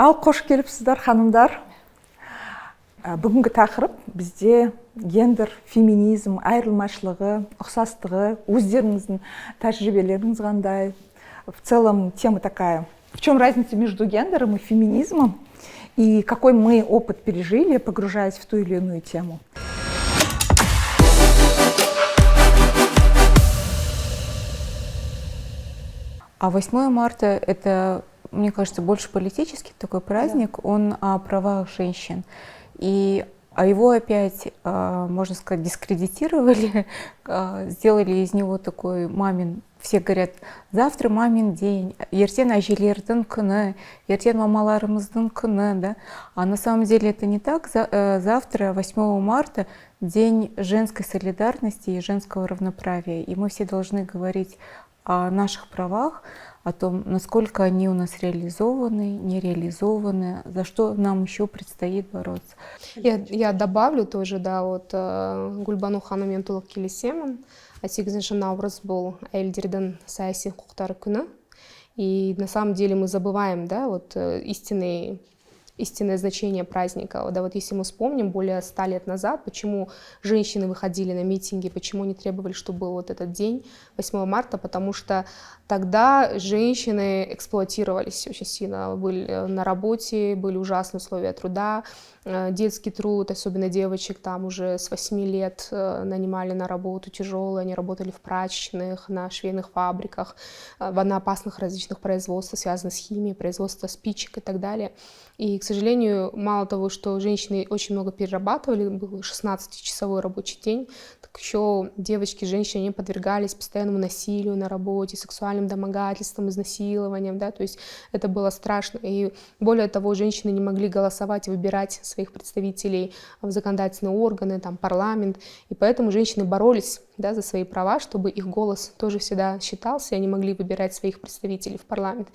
Ал қош келіпсіздер ханымдар. Бүгінгі тақырып бізде гендер, феминизм, айырмашылығы, ұқсастығы, өздеріңіздің тәжірибелеріңіз қандай. В целом тема такая. В чем разница между гендером и феминизмом? И какой мы опыт пережили, погружаясь в ту или иную тему. А 8 марта – это, мне кажется, больше политический такой праздник, да. Он о правах женщин. И его опять, можно сказать, дискредитировали, сделали из него такой мамин. Все говорят, завтра мамин день, ертең әжелердің күні, ертең мамаларымыздың күні, да? А на самом деле это не так. Завтра, 8 марта, день женской солидарности и женского равноправия. И мы все должны говорить о наших правах, о том, насколько они у нас реализованы, не реализованы, за что нам еще предстоит бороться. Я добавлю тоже, да, вот Гүлбану ханыммен толық келісемін. 8 наурыз бұл әйелдердің саяси құқықтары күні. И на самом деле мы забываем, да, вот истинное значение праздника. Да, вот если мы вспомним более 100 лет назад, почему женщины выходили на митинги, почему они требовали, чтобы был вот этот день, 8 марта, потому что тогда женщины эксплуатировались очень сильно, были на работе, были ужасные условия труда, детский труд, особенно девочек, там уже с 8 лет нанимали на работу тяжелую, они работали в прачечных, на швейных фабриках, на опасных различных производствах, связанных с химией, производство спичек и так далее. И, к сожалению, мало того, что женщины очень много перерабатывали, был 16-часовой рабочий день, так еще девочки, женщины, они подвергались постоянному насилию на работе, сексуальным домогательствам, изнасилованиям, да, то есть это было страшно. И более того, женщины не могли голосовать и выбирать своих представителей в законодательные органы, там, парламент, и поэтому женщины боролись, да, за свои права, чтобы их голос тоже всегда считался, и они могли выбирать своих представителей в парламент.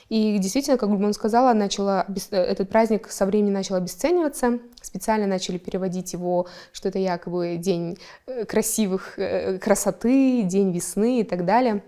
И действительно, как Гульбан сказала, этот праздник со временем начал обесцениваться, специально начали переводить его, что это якобы день красоты, день весны и так далее.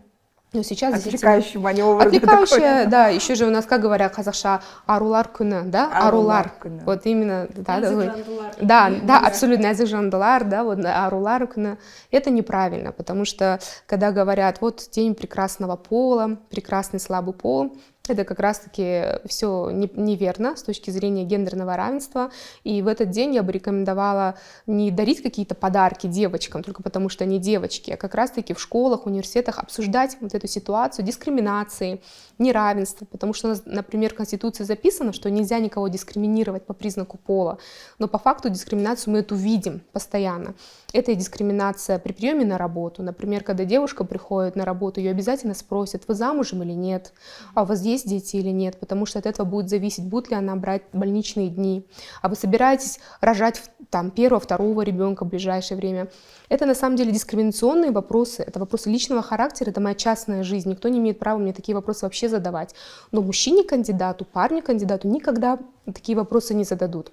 Но сейчас отвлекающий маневр. Отвлекающая, да, еще же у нас, как говорят казахша, арулар күні, да, арулар, вот именно, да, абсолютно, нәзік жандылар, да, вот арулар күні, это неправильно, потому что, когда говорят, вот день прекрасного пола, прекрасный слабый пол, это как раз-таки все неверно с точки зрения гендерного равенства. И в этот день я бы рекомендовала не дарить какие-то подарки девочкам, только потому что они девочки, а как раз-таки в школах, университетах обсуждать вот эту ситуацию дискриминации, неравенства. Потому что, например, в Конституции записано, что нельзя никого дискриминировать по признаку пола. Но по факту дискриминацию мы эту видим постоянно. Это и дискриминация при приеме на работу. Например, когда девушка приходит на работу, ее обязательно спросят, вы замужем или нет, а у вас есть дети или нет, потому что от этого будет зависеть, будет ли она брать больничные дни, а вы собираетесь рожать там, 1-2 ребенка в ближайшее время. Это на самом деле дискриминационные вопросы, это вопросы личного характера, это моя частная жизнь, никто не имеет права мне такие вопросы вообще задавать. Но мужчине-кандидату, парню-кандидату никогда такие вопросы не зададут.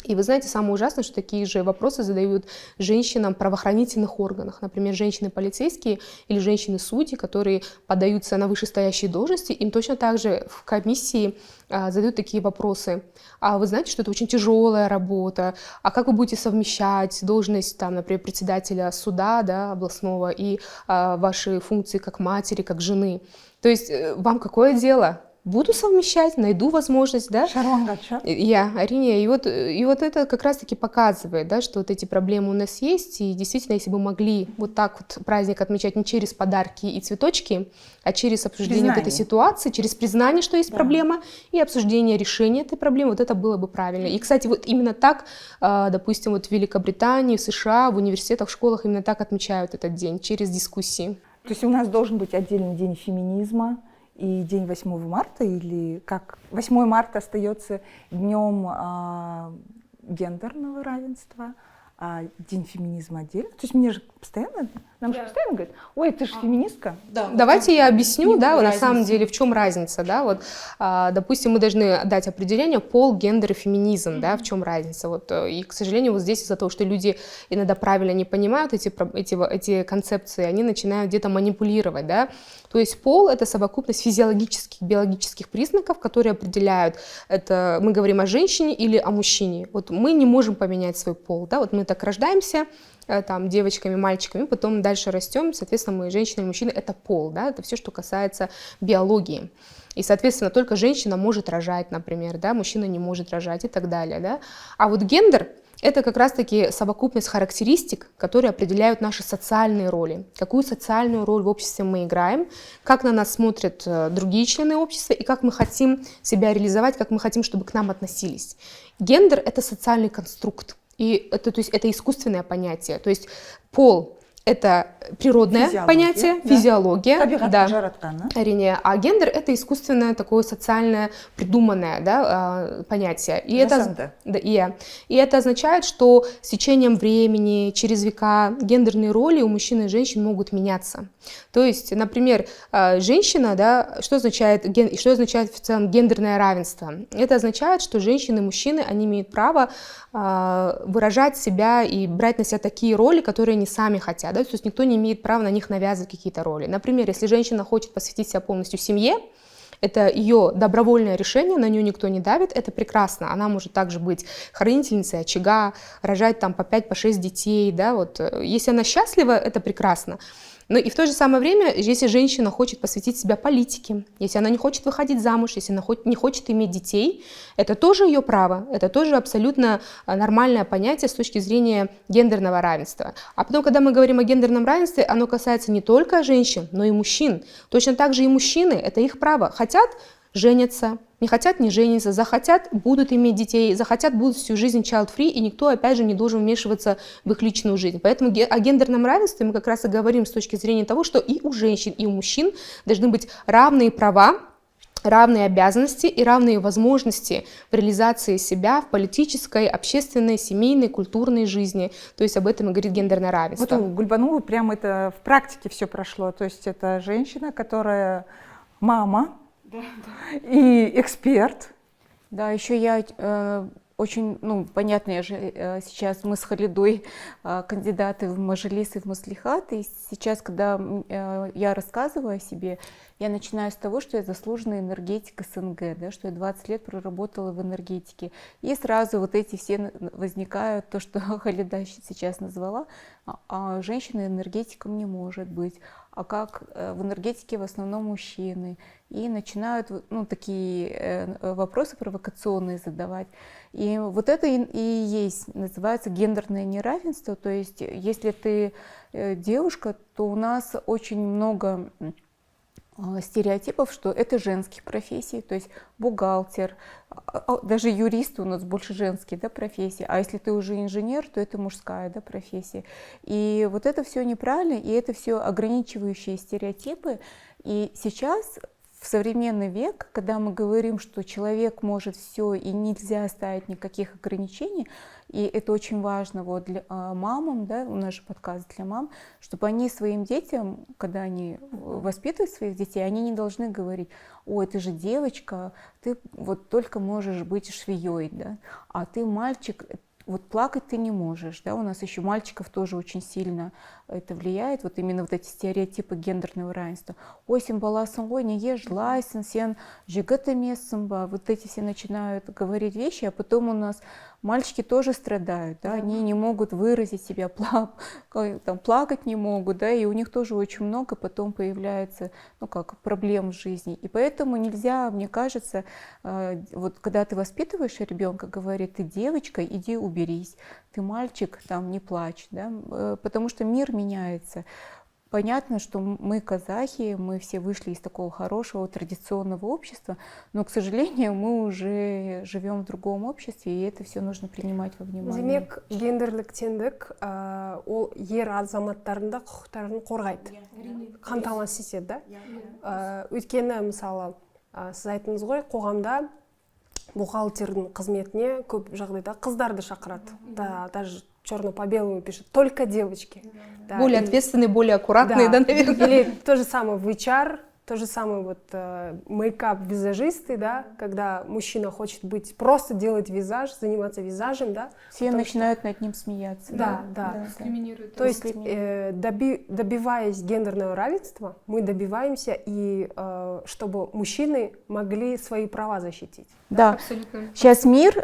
И вы знаете, самое ужасное, что такие же вопросы задают женщинам в правоохранительных органах. Например, женщины-полицейские или женщины-судьи, которые подаются на вышестоящие должности, им точно так же в комиссии задают такие вопросы. А вы знаете, что это очень тяжелая работа, а как вы будете совмещать должность, там, например, председателя суда, да, областного и ваши функции как матери, как жены? То есть вам какое дело? Буду совмещать, найду возможность, да? Арине. И вот это как раз-таки показывает, да, что вот эти проблемы у нас есть. И действительно, если бы могли вот так вот праздник отмечать не через подарки и цветочки, а через обсуждение вот этой ситуации, через признание, что есть проблема, и обсуждение решения этой проблемы, вот это было бы правильно. И, кстати, вот именно так, допустим, вот в Великобритании, в США, в университетах, в школах именно так отмечают этот день, через дискуссии. То есть у нас должен быть отдельный день феминизма, и день 8 марта, или как 8 марта остается днем гендерного равенства, а день феминизма отдельно. То есть мне же постоянно нам же постоянно говорят: ой, ты же феминистка. Да, Давайте я объясню, да, на самом разница. деле, в чем разница, да, вот, допустим, мы должны дать определение пол, гендер и феминизм, да, в чем разница, вот, и, к сожалению, вот здесь из-за того, что люди иногда правильно не понимают эти концепции, они начинают где-то манипулировать, да, то есть пол — это совокупность физиологических, биологических признаков, которые определяют, это мы говорим о женщине или о мужчине, вот мы не можем поменять свой пол, да, вот мы так рождаемся, там, девочками, мальчиками, потом дальше растем, соответственно, мы женщины и мужчины, это пол, да, это все, что касается биологии. И, соответственно, только женщина может рожать, например, да, мужчина не может рожать и так далее, да. А вот гендер — это как раз-таки совокупность характеристик, которые определяют наши социальные роли, какую социальную роль в обществе мы играем, как на нас смотрят другие члены общества и как мы хотим себя реализовать, как мы хотим, чтобы к нам относились. Гендер — это социальный конструкт. И это, то есть, это искусственное понятие. То есть пол — это природное понятие, физиология, да, әрине. А гендер — это искусственное такое социальное придуманное, да, понятие. И это означает, что с течением времени, через века гендерные роли у мужчин и женщин могут меняться. То есть, например, женщина, да, что означает в целом гендерное равенство? Это означает, что женщины и мужчины, они имеют право выражать себя и брать на себя такие роли, которые они сами хотят. Да? То есть никто не имеет права на них навязывать какие-то роли. Например, если женщина хочет посвятить себя полностью семье, это ее добровольное решение, на нее никто не давит, это прекрасно. Она может также быть хранительницей очага, рожать там по 5-6 детей. Да? Вот. Если она счастлива, это прекрасно. Но и в то же самое время, если женщина хочет посвятить себя политике, если она не хочет выходить замуж, если она не хочет иметь детей, это тоже ее право, это тоже абсолютно нормальное понятие с точки зрения гендерного равенства. А потом, когда мы говорим о гендерном равенстве, оно касается не только женщин, но и мужчин. Точно так же и мужчины, это их право. Хотят — женятся, не хотят — не женятся, захотят — будут иметь детей, захотят — будут всю жизнь child-free, и никто, опять же, не должен вмешиваться в их личную жизнь. Поэтому о гендерном равенстве мы как раз и говорим с точки зрения того, что и у женщин, и у мужчин должны быть равные права, равные обязанности и равные возможности в реализации себя в политической, общественной, семейной, культурной жизни. То есть об этом и говорит гендерное равенство. Вот у Гульбану прям это в практике все прошло. То есть это женщина, которая мама, и эксперт. Да, еще я очень, понятно, я же сейчас мы с Халидой кандидаты в мажилис и в маслихат, и сейчас, когда я рассказываю о себе, я начинаю с того, что я заслуженный энергетик СНГ, да, что я 20 лет проработала в энергетике, и сразу вот эти все возникают, то, что Халида сейчас назвала, а женщина энергетиком не может быть, а как в энергетике в основном мужчины, и начинают такие вопросы провокационные задавать. И вот это и есть, называется гендерное неравенство, то есть если ты девушка, то у нас очень много стереотипов, что это женские профессии, то есть бухгалтер, даже юристы у нас больше женские, да, профессии, а если ты уже инженер, то это мужская, да, профессия. И вот это все неправильно, и это все ограничивающие стереотипы. И сейчас, в современный век, когда мы говорим, что человек может все и нельзя ставить никаких ограничений, и это очень важно вот для мамам, да, у нас же подкаст для мам, чтобы они своим детям, когда они воспитывают своих детей, они не должны говорить: ой, ты же девочка, ты вот только можешь быть швеей, да, а ты мальчик, вот плакать ты не можешь, да, у нас еще мальчиков тоже очень сильно это влияет, вот именно вот эти стереотипы гендерного равенства. Ой, сен баласың ғой, неге жылайсың, сен жігіт емессің ба, вот эти все начинают говорить вещи, а потом у нас мальчики тоже страдают, да, они не могут выразить себя, плакать не могут, да, и у них тоже очень много потом появляется, проблем в жизни. И поэтому нельзя, мне кажется, вот когда ты воспитываешь ребенка, говорит: ты девочка, иди уберись, ты мальчик, там, не плачь, да, потому что мир меняется. Понятно, что мы казахи, мы все вышли из такого хорошего традиционного общества, но, к сожалению, мы уже живем в другом обществе, и это все нужно принимать во внимание. Демек, гендерлік теңдік ол ер азаматтардың да құқықтарын қорғайды, қамтамасыз етеді. Өйткені, мысалы, сіз айттыңыз ғой, қоғамда бухгалтердің қызметіне көп жағдайда қыздарды шақырады. Даже черно по белому пишет, только девочки. Да, Более ответственные, более аккуратные, да, наверное. Или то же самое в HR, то же самое вот мейкап-визажисты, да, когда мужчина хочет быть, просто делать визаж, заниматься визажем, да. Все начинают над ним смеяться. Да. Дискриминируют. То есть, добиваясь гендерного равенства, мы добиваемся и чтобы мужчины могли свои права защитить. Да, Абсолютно. сейчас мир,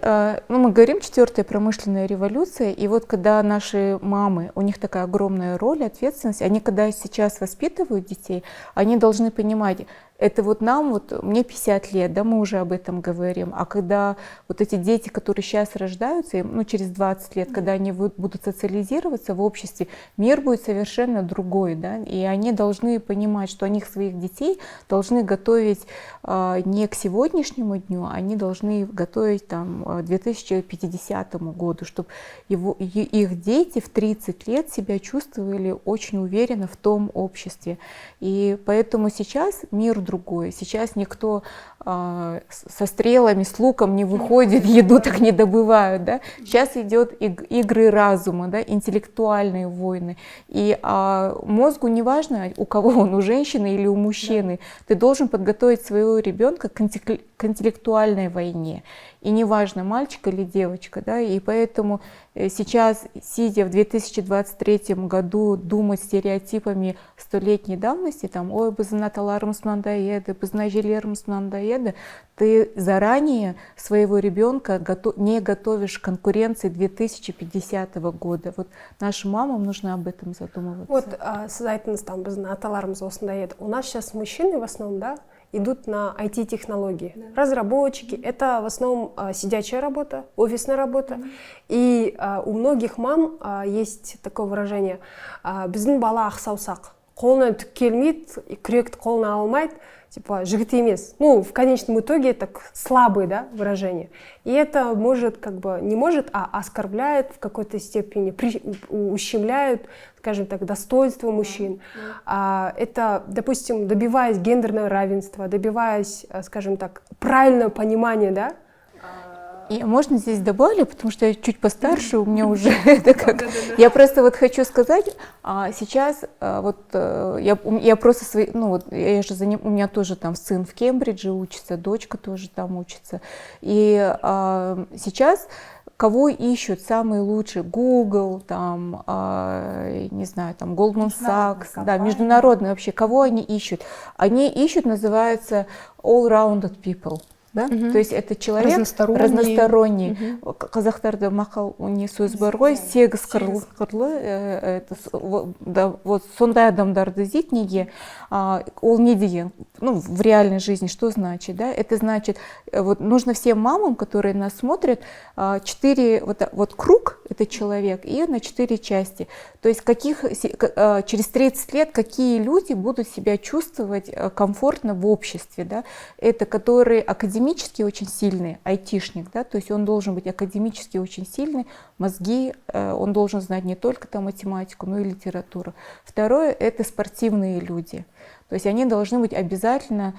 мы говорим, 4-я промышленная революция, и вот когда наши мамы, у них такая огромная роль, ответственность, они когда сейчас воспитывают детей, они должны понимать, это вот нам, вот мне 50 лет, да, мы уже об этом говорим, а когда вот эти дети, которые сейчас рождаются, ну, через 20 лет, когда они будут социализироваться в обществе, мир будет совершенно другой, да, и они должны понимать, что они своих детей должны готовить не к сегодняшнему дню, они должны готовить там, к 2050 году, чтобы их дети в 30 лет себя чувствовали очень уверенно в том обществе. И поэтому сейчас мир другой. Сейчас никто со стрелами, с луком не выходит, еду так не добывают. Да? Сейчас идет игры разума, да? Интеллектуальные войны. И мозгу не важно, у кого он, у женщины или у мужчины. Ты должен подготовить своего ребенка к интеллектуальной войне. И неважно, мальчик или девочка. Да? И поэтому сейчас, сидя в 2023 году, думать стереотипами столетней давности, там, ой, біз аталарымыз мынандай еді, біздің әжелеріміз мынандай еді, ты заранее своего ребенка не готовишь к конкуренции 2050 года. Вот нашим мамам нужно об этом задумываться. Вот, сіз айтыңыз, там, біздің аталарымыз осындай еді. У нас сейчас мужчины в основном, да, идут на IT-технологии. Да. Разработчики. Это в основном сидячая работа, офисная работа. И у многих мам есть такое выражение: біздің бала ақсаусақ, қолынан түк келмейді, күректі қолына алмайды, типа жігіт емес. Ну, в конечном итоге это слабое, да, выражение. И это может, как бы, не может, а оскорбляет в какой-то степени, ущемляют, скажем так, достоинство мужчин. Это, допустим, добиваясь гендерного равенства, добиваясь, скажем так, правильного понимания, да. И можно здесь добавлю, потому что я чуть постарше, у меня уже это как... Я просто вот хочу сказать, сейчас вот я просто свои, ну вот я же у меня тоже там сын в Кембридже учится, дочка тоже там учится, и сейчас кого ищут самые лучшие? Google, там, не знаю, там Goldman Sachs, да, международные вообще, кого они ищут? Они ищут, называется all-rounded people. Да? То есть это человек разносторонний. Қазақтарда мақал не сөз бар ғой, сегіз қырлы, вот сондай адамдарды іздейді неге? Ол не деген? Ну, в реальной жизни что значит? Да? Это значит, вот нужно всем мамам, которые нас смотрят, 4, вот круг, это человек, и на 4 части. То есть через 30 лет какие люди будут себя чувствовать комфортно в обществе? Да? Это которые академически очень сильный, айтишник, да, то есть он должен быть академически очень сильный, мозги, он должен знать не только там математику, но и литературу. Второе — это спортивные люди. То есть они должны быть обязательно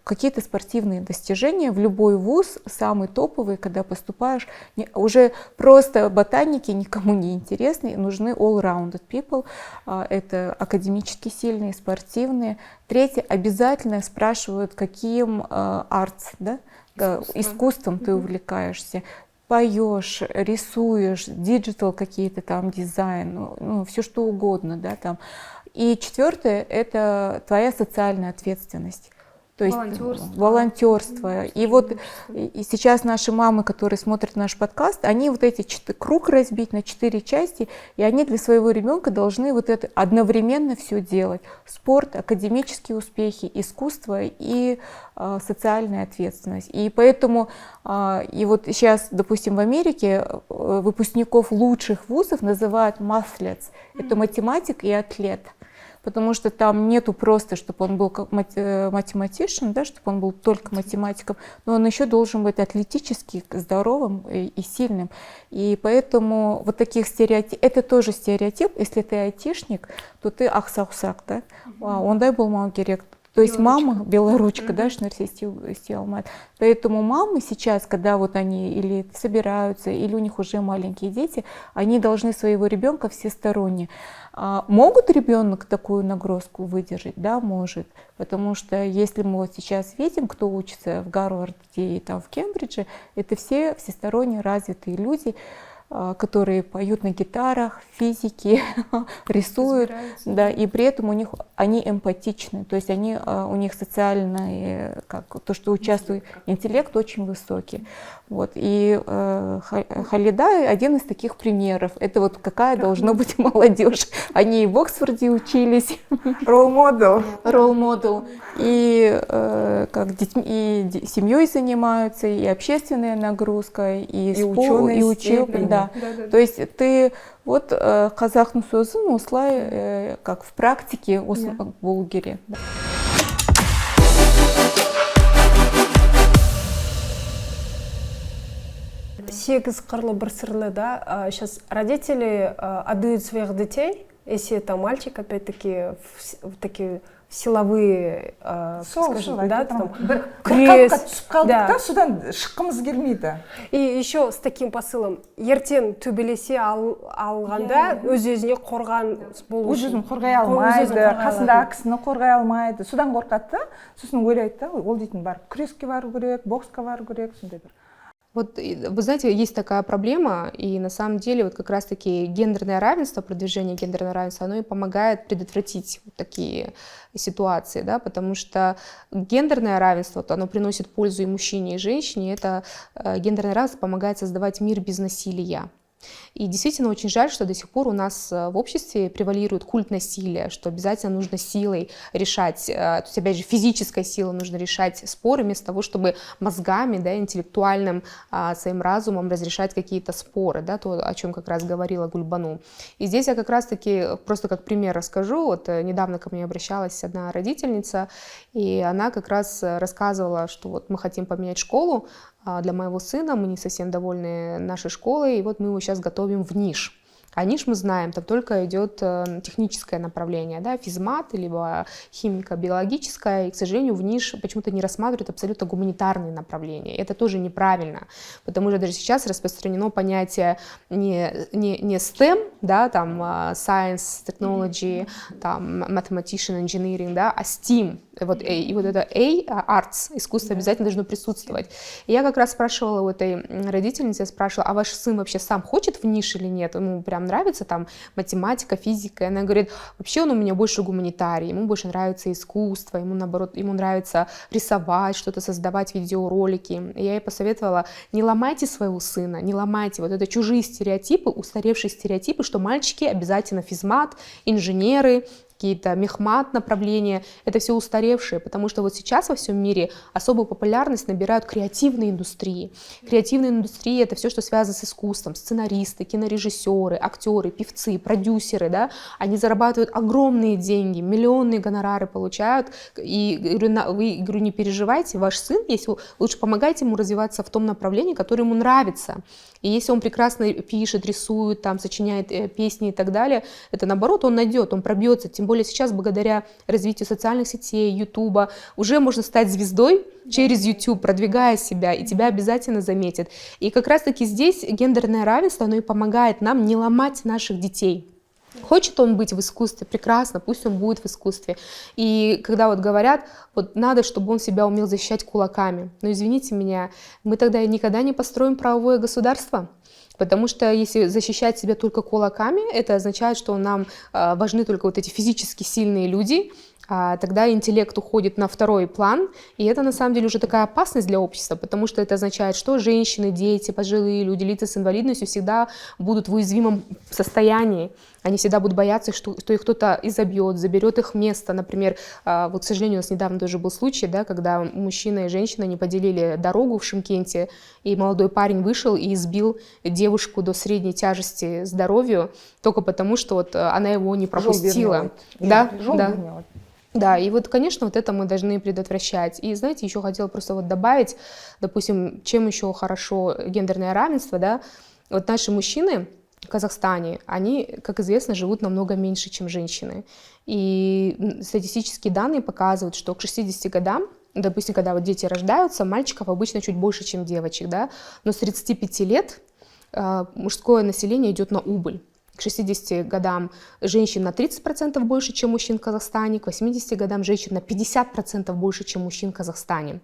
какие-то спортивные достижения в любой вуз, самый топовый, когда поступаешь. Уже просто ботаники никому не интересны, нужны all-rounded people. Это академически сильные, спортивные. Третье, обязательно спрашивают, каким артс, да? Искусством ты увлекаешься. Поешь, рисуешь, диджитал какие-то там, дизайн, ну, все что угодно, да, там. И четвертое — это твоя социальная ответственность. То есть волонтерство. И вот и сейчас наши мамы, которые смотрят наш подкаст, они вот эти круг разбить на 4 части, и они для своего ребенка должны вот это одновременно все делать. Спорт, академические успехи, искусство и социальная ответственность. И поэтому и вот сейчас, допустим, в Америке выпускников лучших вузов называют mathletes. Это математик и атлет. Потому что там нету просто, чтобы он был математичен, да, чтобы он был только математиком, но он еще должен быть атлетически здоровым и сильным. И поэтому вот таких стереотипов, это тоже стереотип, если ты айтишник, то ты ақсаусақ, да, ондай болмау керек. То есть мама, белоручка, да, Шнарсия Алмат. Поэтому мамы сейчас, когда вот они или собираются, или у них уже маленькие дети, они должны своего ребенка всесторонне. Могут ребенок такую нагрузку выдержать? Да, может. Потому что если мы вот сейчас видим, кто учится в Гарварде и там в Кембридже, это все всесторонне развитые люди, которые поют на гитарах, физики, рисуют, да, и при этом у них они эмпатичны, то есть они, у них социальный, как, то, что участвует, интеллект очень высокий. Вот. И Халида один из таких примеров. Это вот какая должна быть молодежь. Они и в Оксфорде учились. Role model. И как детьми, и семьей занимаются, и общественная нагрузка, и спорт, и учеба. Да. То есть ты вот казахның сөзін осылай как в практике болу керек. 8 қырлы бір сырлы, да. Сейчас родители отдают своих детей, если это мальчик, опять-таки, в такие силовые, скажем, да, там, крест, да, судан шыққымыз келмейді. И еще с таким посылом, ертең төбелесе алғанда өз-өзіне қорған болу үшін. Өз-өзін қорғай алмайды, қасындағы кісіні қорғай алмайды. Судан қорқады да, сосын ойлайды да, ол дейтін барып күреске бару керек, боксқа бару керек, сондай бір. Вот, вы знаете, есть такая проблема, и на самом деле вот как раз-таки гендерное равенство, продвижение гендерного равенства, оно и помогает предотвратить вот такие ситуации, да, потому что гендерное равенство, оно приносит пользу и мужчине, и женщине, и это гендерное равенство помогает создавать мир без насилия. И действительно очень жаль, что до сих пор у нас в обществе превалирует культ насилия, что обязательно нужно силой решать, то есть опять же физической силой нужно решать споры, вместо того, чтобы мозгами, да, интеллектуальным своим разумом разрешать какие-то споры, да, то, о чем как раз говорила Гульбану. И здесь я как раз-таки просто как пример расскажу. Вот недавно ко мне обращалась одна родительница, и она как раз рассказывала, что вот мы хотим поменять школу для моего сына, мы не совсем довольны нашей школой, и вот мы его сейчас готовим в НИШ. А НИШ мы знаем, там только идет техническое направление, да, физмат, либо химико-биологическое, и, к сожалению, в НИШ почему-то не рассматривают абсолютно гуманитарные направления. Это тоже неправильно, потому что даже сейчас распространено понятие не STEM, да, там Science, Technology, там Mathematician, Engineering, да, а STEAM. Вот, и вот это Arts, искусство обязательно должно присутствовать. И я как раз спрашивала у этой родительницы, я спрашивала, а ваш сын вообще сам хочет в НИШ или нет? Ему прям нравится там математика, физика? И она говорит, вообще он у меня больше гуманитарий, ему больше нравится искусство, ему наоборот, ему нравится рисовать, что-то создавать, видеоролики. И я ей посоветовала, не ломайте своего сына, не ломайте вот это чужие стереотипы, устаревшие стереотипы, что мальчики обязательно физмат, инженеры, какие-то мехмат направления, это все устаревшие, потому что вот сейчас во всем мире особую популярность набирают креативные индустрии. Креативные индустрии — это все, что связано с искусством, сценаристы, кинорежиссеры, актеры, певцы, продюсеры, да, они зарабатывают огромные деньги, миллионные гонорары получают, и вы, говорю, не переживайте, ваш сын, если лучше помогайте ему развиваться в том направлении, которое ему нравится. И если он прекрасно пишет, рисует, там, сочиняет песни и так далее, это наоборот, он найдет, он пробьется. Тем более сейчас, благодаря развитию социальных сетей, Ютуба, уже можно стать звездой через YouTube, продвигая себя, и тебя обязательно заметят. И как раз-таки здесь гендерное равенство, оно и помогает нам не ломать наших детей. Хочет он быть в искусстве, прекрасно, пусть он будет в искусстве. И когда вот говорят, вот надо, чтобы он себя умел защищать кулаками. Но извините меня, мы тогда никогда не построим правовое государство. Потому что если защищать себя только кулаками, это означает, что нам важны только вот эти физически сильные люди, тогда интеллект уходит на второй план, и это на самом деле уже такая опасность для общества, потому что это означает, что женщины, дети, пожилые люди, лица с инвалидностью всегда будут в уязвимом состоянии, они всегда будут бояться, что их кто-то изобьет, заберет их место. Например, вот, к сожалению, у нас недавно тоже был случай, да, когда мужчина и женщина не поделили дорогу в Шымкенте, и молодой парень вышел и избил девушку до средней тяжести здоровью только потому, что вот она его не пропустила. Да, и вот, конечно, вот это мы должны предотвращать. И, знаете, еще хотела просто вот добавить, допустим, чем еще хорошо гендерное равенство, да, вот наши мужчины, в Казахстане, они, как известно, живут намного меньше, чем женщины. И статистические данные показывают, что к 60 годам, допустим, когда вот дети рождаются, мальчиков обычно чуть больше, чем девочек, да, но с 35 лет мужское население идет на убыль. К 60 годам женщин на 30% больше, чем мужчин в Казахстане, к 80 годам женщин на 50% больше, чем мужчин в Казахстане.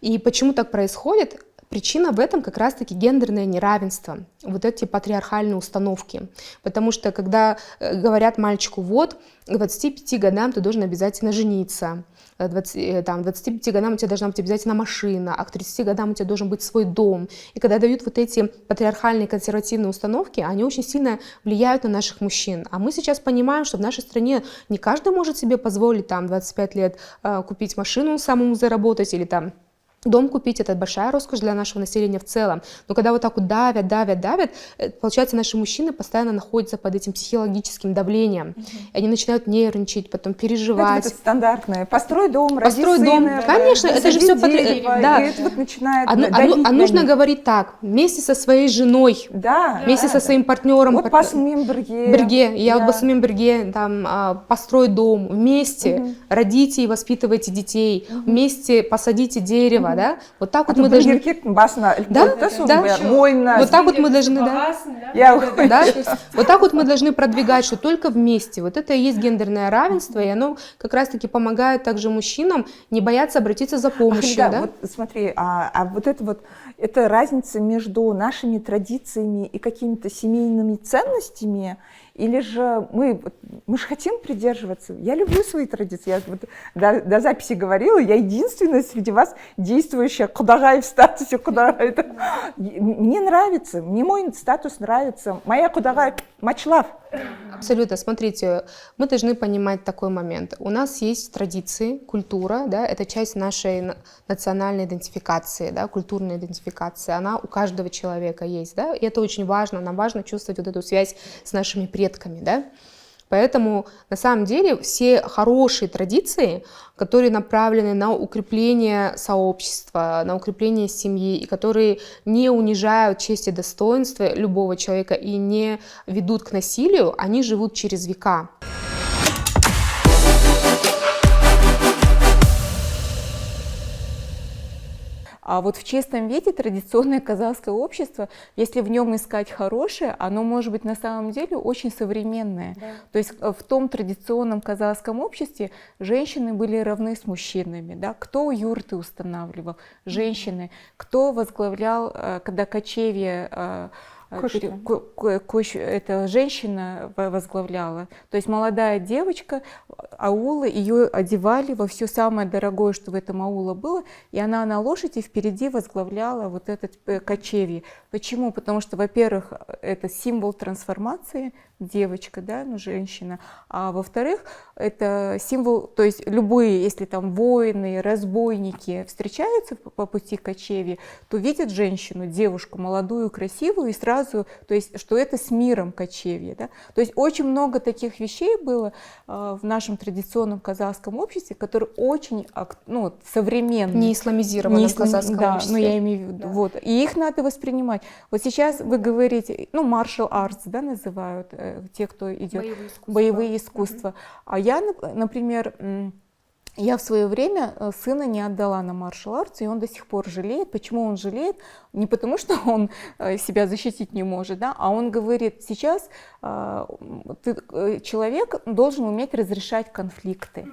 И почему так происходит? Причина в этом как раз-таки гендерное неравенство, вот эти патриархальные установки. Потому что когда говорят мальчику, вот, к 25 годам ты должен обязательно жениться, к 25 годам у тебя должна быть обязательно машина, а к 30 годам у тебя должен быть свой дом. И когда дают вот эти патриархальные консервативные установки, они очень сильно влияют на наших мужчин. А мы сейчас понимаем, что в нашей стране не каждый может себе позволить там 25 лет купить машину, самому заработать или там дом купить. Это большая роскошь для нашего населения в целом. Но когда вот так вот давят, получается, наши мужчины постоянно находятся под этим психологическим давлением. И они начинают нервничать, потом переживать. Это стандартное. Построй дом, построй дом. Конечно, это же все да. И это вот начинает нужно говорить так, вместе со своей женой, вместе со своим партнером. Вот басымен бірге. Я вот басымен бірге, там, построй дом, вместе родите и воспитывайте детей, вместе посадите дерево. Да? Вот так вот мы должны... Вот так вот мы должны, вот так вот мы должны продвигать, что только вместе. Вот это и есть гендерное равенство, и оно как раз-таки помогает также мужчинам не бояться обратиться за помощью. Да? Вот смотри, это разница между нашими традициями и какими-то семейными ценностями, или же мы же хотим придерживаться. Я люблю свои традиции. Я вот до записи говорила, я единственная среди вас действующая кудагай в статусе кудагай. Мне нравится, мне мой статус нравится. Моя кудагай мачлав. Абсолютно. Смотрите, мы должны понимать такой момент. У нас есть традиции, культура, да, это часть нашей национальной идентификации, да, культурной идентификации. Она у каждого человека есть, да, и это очень важно. Нам важно чувствовать вот эту связь с нашими предками, да. Поэтому на самом деле все хорошие традиции, которые направлены на укрепление сообщества, на укрепление семьи, и которые не унижают честь и достоинство любого человека и не ведут к насилию, они живут через века. А вот в чистом виде традиционное казахское общество, если в нем искать хорошее, оно может быть на самом деле очень современное. Да. То есть в том традиционном казахском обществе женщины были равны с мужчинами. Да? Кто юрты устанавливал? Женщины. Кто возглавлял, когда кочевье... Это женщина возглавляла. То есть молодая девочка, аула, ее одевали во все самое дорогое, что в этом аула было, и она на лошади впереди возглавляла вот этот кочевье. Почему? Потому что, во-первых, это символ трансформации, девочка, да, ну, женщина, а во-вторых, это символ, то есть любые, если там воины, разбойники встречаются по пути кочевья, то видят женщину, девушку молодую, красивую, и сразу, то есть, что это с миром кочевье, да? То есть очень много таких вещей было в нашем традиционном казахском обществе, которые очень, ну, современные. Не исламизированы в казахском обществе. Ну, я имею в виду, вот, и их надо воспринимать. Вот сейчас вы говорите, ну, martial arts, да, называют, те, кто идет боевые искусства. А я, например, я в свое время сына не отдала на martial arts, и он до сих пор жалеет. Почему он жалеет? Не потому, что он себя защитить не может, да, а он говорит, сейчас человек должен уметь разрешать конфликты.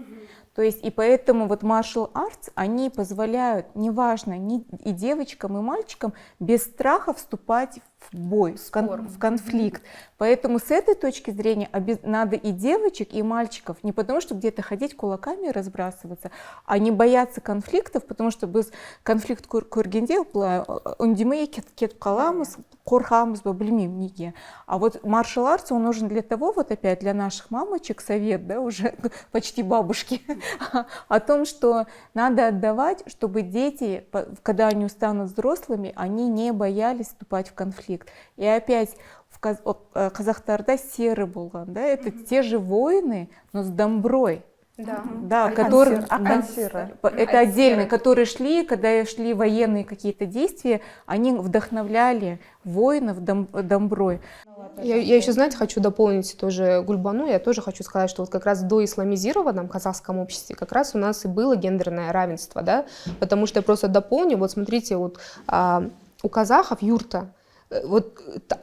То есть, и поэтому вот martial arts, они позволяют, неважно, и девочкам, и мальчикам, без страха вступать в бой, в конфликт. Поэтому с этой точки зрения надо и девочек, и мальчиков, не потому что где-то ходить кулаками и разбрасываться, а не бояться конфликтов, потому что без конфликт көргенде үндемей кетіп қаламыз, қорқамыз ба, білмеймін неге. А вот martial arts, он нужен для того, вот опять для наших мамочек совет, да, уже почти бабушки, о том, что надо отдавать, чтобы дети, когда они станут взрослыми, они не боялись вступать в конфликт. И опять в казахтарда серы болған, да, это те же воины, но с домброй. Да, которые, это отдельно, которые шли, когда шли военные какие-то действия, они вдохновляли воинов домброй. Я еще, знаете, хочу дополнить тоже Гульбану. Я тоже хочу сказать, что вот как раз в доисламизированном казахском обществе как раз у нас и было гендерное равенство, да, потому что я просто дополню, вот смотрите, вот у казахов юрта, вот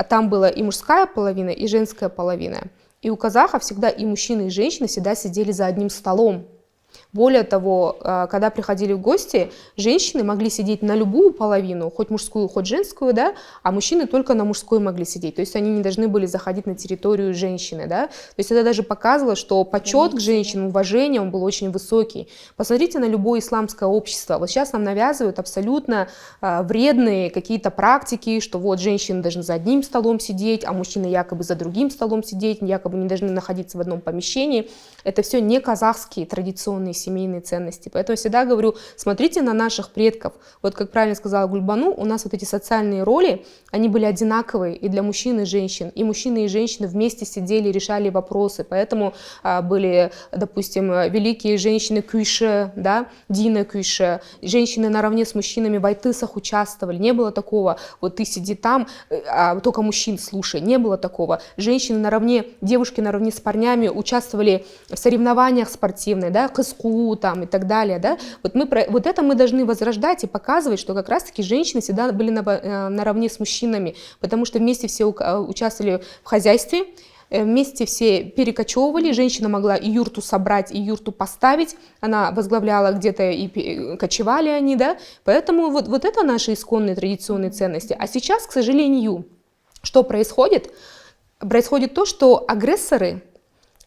там была и мужская половина, и женская половина, и у казахов всегда и мужчины, и женщины всегда сидели за одним столом. Более того, когда приходили в гости, женщины могли сидеть на любую половину, хоть мужскую, хоть женскую, да, а мужчины только на мужской могли сидеть. То есть они не должны были заходить на территорию женщины. Да. То есть это даже показывало, что почет к женщинам, уважение, он был очень высокий. Посмотрите на любое исламское общество. Вот сейчас нам навязывают абсолютно вредные какие-то практики, что вот женщины должны за одним столом сидеть, а мужчины якобы за другим столом сидеть, якобы не должны находиться в одном помещении. Это все не казахские традиционные семейные ценности. Поэтому я всегда говорю, смотрите на наших предков. Вот как правильно сказала Гульбану, у нас вот эти социальные роли, они были одинаковые и для мужчин и женщин. И мужчины и женщины вместе сидели и решали вопросы. Поэтому были, допустим, великие женщины Кюйше, да, Дина Кюйше. Женщины наравне с мужчинами в айтысах участвовали. Не было такого, вот ты сиди там, а только мужчин слушай. Не было такого. Женщины наравне, девушки наравне с парнями участвовали в соревнованиях спортивных, да, там, и так далее, да, вот это мы должны возрождать и показывать, что как раз-таки женщины всегда были наравне с мужчинами, потому что вместе все участвовали в хозяйстве, вместе все перекочевывали, женщина могла и юрту собрать, и юрту поставить, она возглавляла где-то, и кочевали они, да, поэтому вот это наши исконные традиционные ценности. А сейчас, к сожалению, что происходит? Происходит то, что агрессоры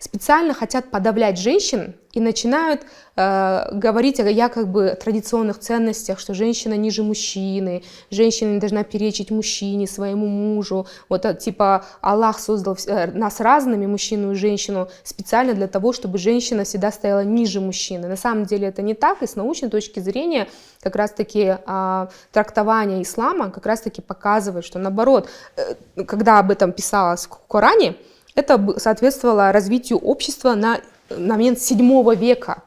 специально хотят подавлять женщин и начинают говорить о якобы традиционных ценностях, что женщина ниже мужчины, женщина не должна перечить мужчине, своему мужу. Вот типа Аллах создал нас разными, мужчину и женщину, специально для того, чтобы женщина всегда стояла ниже мужчины. На самом деле это не так, и с научной точки зрения как раз-таки трактование ислама как раз-таки показывает, что наоборот, когда об этом писалось в Коране, это соответствовало развитию общества на момент 7 века.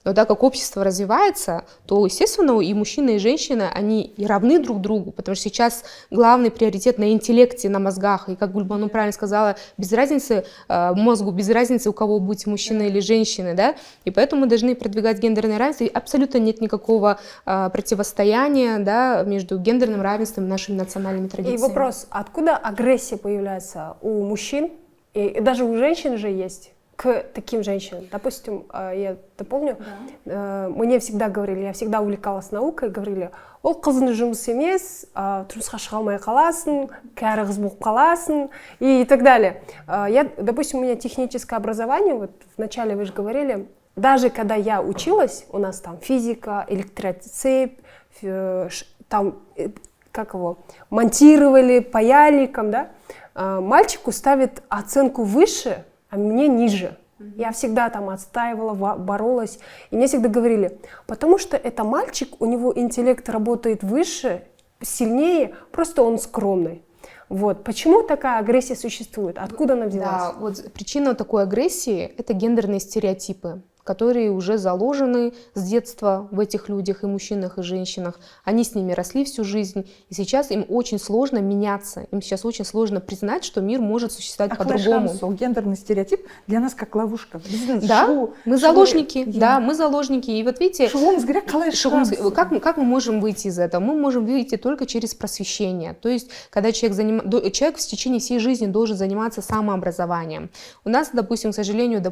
Но так как общество развивается, то, естественно, и мужчины, и женщины, они и равны друг другу, потому что сейчас главный приоритет на интеллекте, на мозгах. И, как Гульбану правильно сказала, без разницы мозгу, без разницы, у кого быть мужчина или женщина, да? И поэтому мы должны продвигать гендерное равенство. И абсолютно нет никакого противостояния, да, между гендерным равенством и нашими национальными традициями. И вопрос, откуда агрессия появляется у мужчин? И даже у женщин же есть к таким женщинам. Допустим, я дополню, мне всегда говорили, я всегда увлекалась наукой, говорили, ол қыздың жұмысы емес, тұрмысқа шыға алмай қаласың, кәрі қыз болып қаласың и так далее. Допустим, у меня техническое образование, вот вначале вы же говорили, даже когда я училась, у нас там физика, электроцепь, там, как его, монтировали паяльником, да, мальчику ставят оценку выше, а мне ниже. Я всегда там отстаивала, боролась. И мне всегда говорили, потому что это мальчик, у него интеллект работает выше, сильнее, просто он скромный. Вот. Почему такая агрессия существует? Откуда она взялась? Да, вот причина такой агрессии – это гендерные стереотипы, которые уже заложены с детства в этих людях, и мужчинах, и женщинах. Они с ними росли всю жизнь, и сейчас им очень сложно меняться, им сейчас очень сложно признать, что мир может существовать по-другому. Гендерный стереотип для нас как ловушка. Да, мы заложники, да, мы заложники. И вот видите, как мы можем выйти из этого? Мы можем выйти только через просвещение. То есть, когда человек в течение всей жизни должен заниматься самообразованием. У нас, допустим, к сожалению,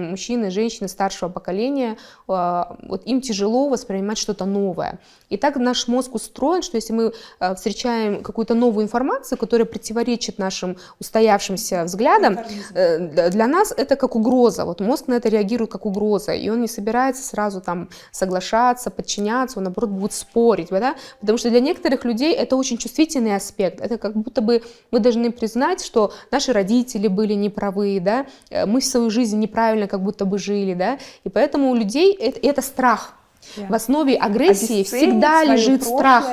мужчины, женщины старшего поколения, вот им тяжело воспринимать что-то новое. И так наш мозг устроен, что если мы встречаем какую-то новую информацию, которая противоречит нашим устоявшимся взглядам, для нас это как угроза. Вот мозг на это реагирует как угроза, и он не собирается сразу там соглашаться, подчиняться, он наоборот будет спорить, да? Потому что для некоторых людей это очень чувствительный аспект. Это как будто бы мы должны признать, что наши родители были неправы, да? Мы в свою жизнь неправильно как будто бы жили, да? И поэтому у людей это страх. В основе агрессии всегда лежит страх.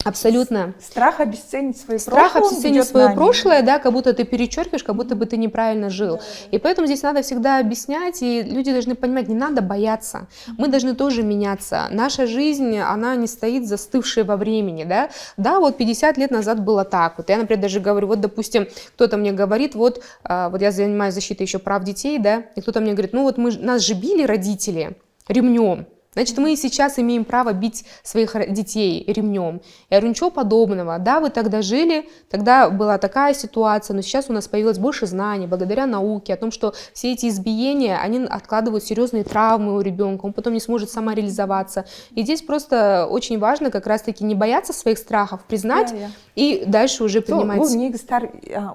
Абсолютно. Страх обесценить свое Страх прошлое. обесценить свое прошлое, да, как будто ты перечеркиваешь, как будто бы ты неправильно жил. И поэтому здесь надо всегда объяснять, и люди должны понимать, не надо бояться. Мы должны тоже меняться. Наша жизнь, она не стоит застывшей во времени, да. Да, вот 50 лет назад было так. Вот я, например, даже говорю, вот, допустим, кто-то мне говорит, вот я занимаюсь защитой еще прав детей, да, и кто-то мне говорит, ну вот нас же били родители ремнем. Значит, мы и сейчас имеем право бить своих детей ремнем. Я говорю, ничего подобного. Да, вы тогда жили, тогда была такая ситуация, но сейчас у нас появилось больше знаний благодаря науке о том, что все эти избиения, они откладывают серьезные травмы у ребенка, он потом не сможет самореализоваться. И здесь просто очень важно как раз-таки не бояться своих страхов, признать и дальше уже принимать. Бұл негізі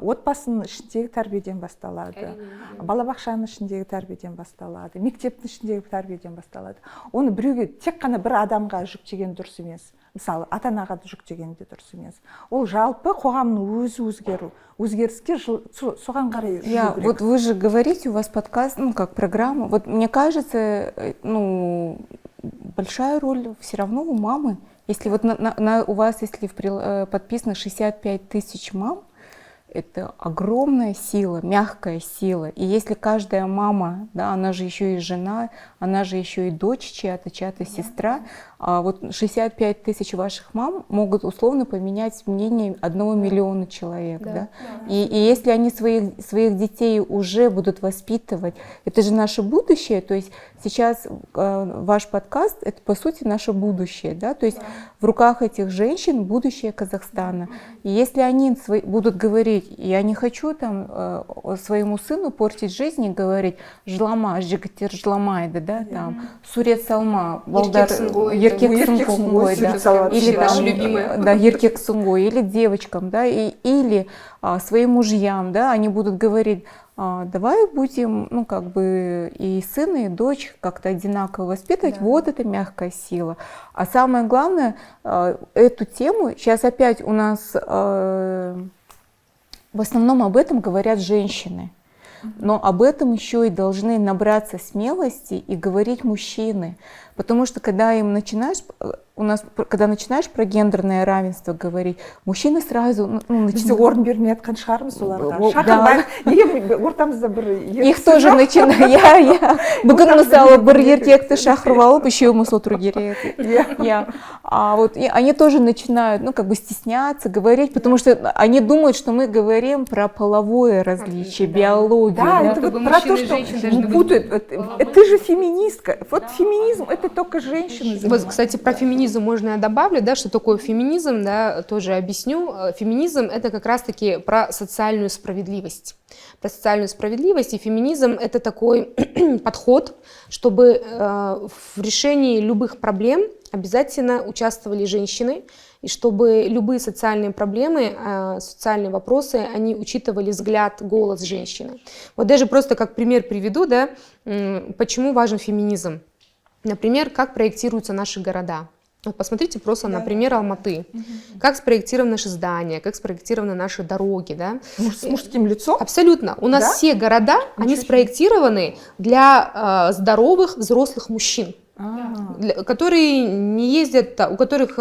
отбасының ішіндегі тәрбиеден басталады, балабақшаның ішіндегі тәрбиеден басталады, мектептің ішіндегі тәрбиеден басталады. Оны біреуге тек қана бір адамға жүктеген дұрыс емес. Мысалы, ата-анаға жүктеген де дұрыс емес. Ол жалпы қоғамның өзі өзгеріске соған қарай жүру керек. Вот вы же говорите, у вас подкаст, ну как программа. Вот мне кажется, ну большая роль все равно у мамы. Если вот у вас, если подписано 65 тысяч мам, это огромная сила, мягкая сила. И если каждая мама, да, она же еще и жена, она же еще и дочь чья-то сестра, а вот 65 тысяч ваших мам могут условно поменять мнение 1 миллиона человек. Да? И если они своих детей уже будут воспитывать, это же наше будущее, то есть сейчас ваш подкаст — это по сути наше будущее, да? То есть в руках этих женщин будущее Казахстана. И если они будут говорить, я не хочу там своему сыну портить жизнь и говорить «жлама, жигатер жламайды», да, там «сурет салма», «балдар еркек сунгой», да, или там, да, еркек сунгой, или девочкам, да, или своим мужьям, да, они будут говорить: давай будем, ну, как бы и сына, и дочь как-то одинаково воспитывать. Да. Вот это мягкая сила. А самое главное, эту тему, сейчас опять у нас в основном об этом говорят женщины, но об этом еще и должны набраться смелости и говорить мужчины. Потому что когда когда начинаешь про гендерное равенство говорить, мужчины сразу начинают... орын бермей жатқан шығармыз оларға. Шақырмай, неге ортамызда бір... Их тоже начинают. Бүгін мысалы бір еркекті шақырып алып, үшеуміз отыру керек. А вот они тоже начинают, ну, как бы стесняться, говорить, потому что они думают, что мы говорим про половое различие, биологию. Да, это вот про то, что не путают. Ты же феминистка. Вот феминизм — это только женщины занимаются. Вот, кстати, про феминизм можно я добавлю, да, что такое феминизм, да, тоже объясню. Феминизм — это как раз-таки про социальную справедливость. Про социальную справедливость, и феминизм — это такой подход, чтобы в решении любых проблем обязательно участвовали женщины, и чтобы любые социальные проблемы, социальные вопросы, они учитывали взгляд, голос женщины. Вот даже просто как пример приведу, да, почему важен феминизм. Например, как проектируются наши города. Вот посмотрите просто на пример Алматы. Как спроектированы наши здания, как спроектированы наши дороги. Да? С мужским лицом? Абсолютно. У нас все города, они спроектированы для здоровых взрослых мужчин. Которые не ездят, у которых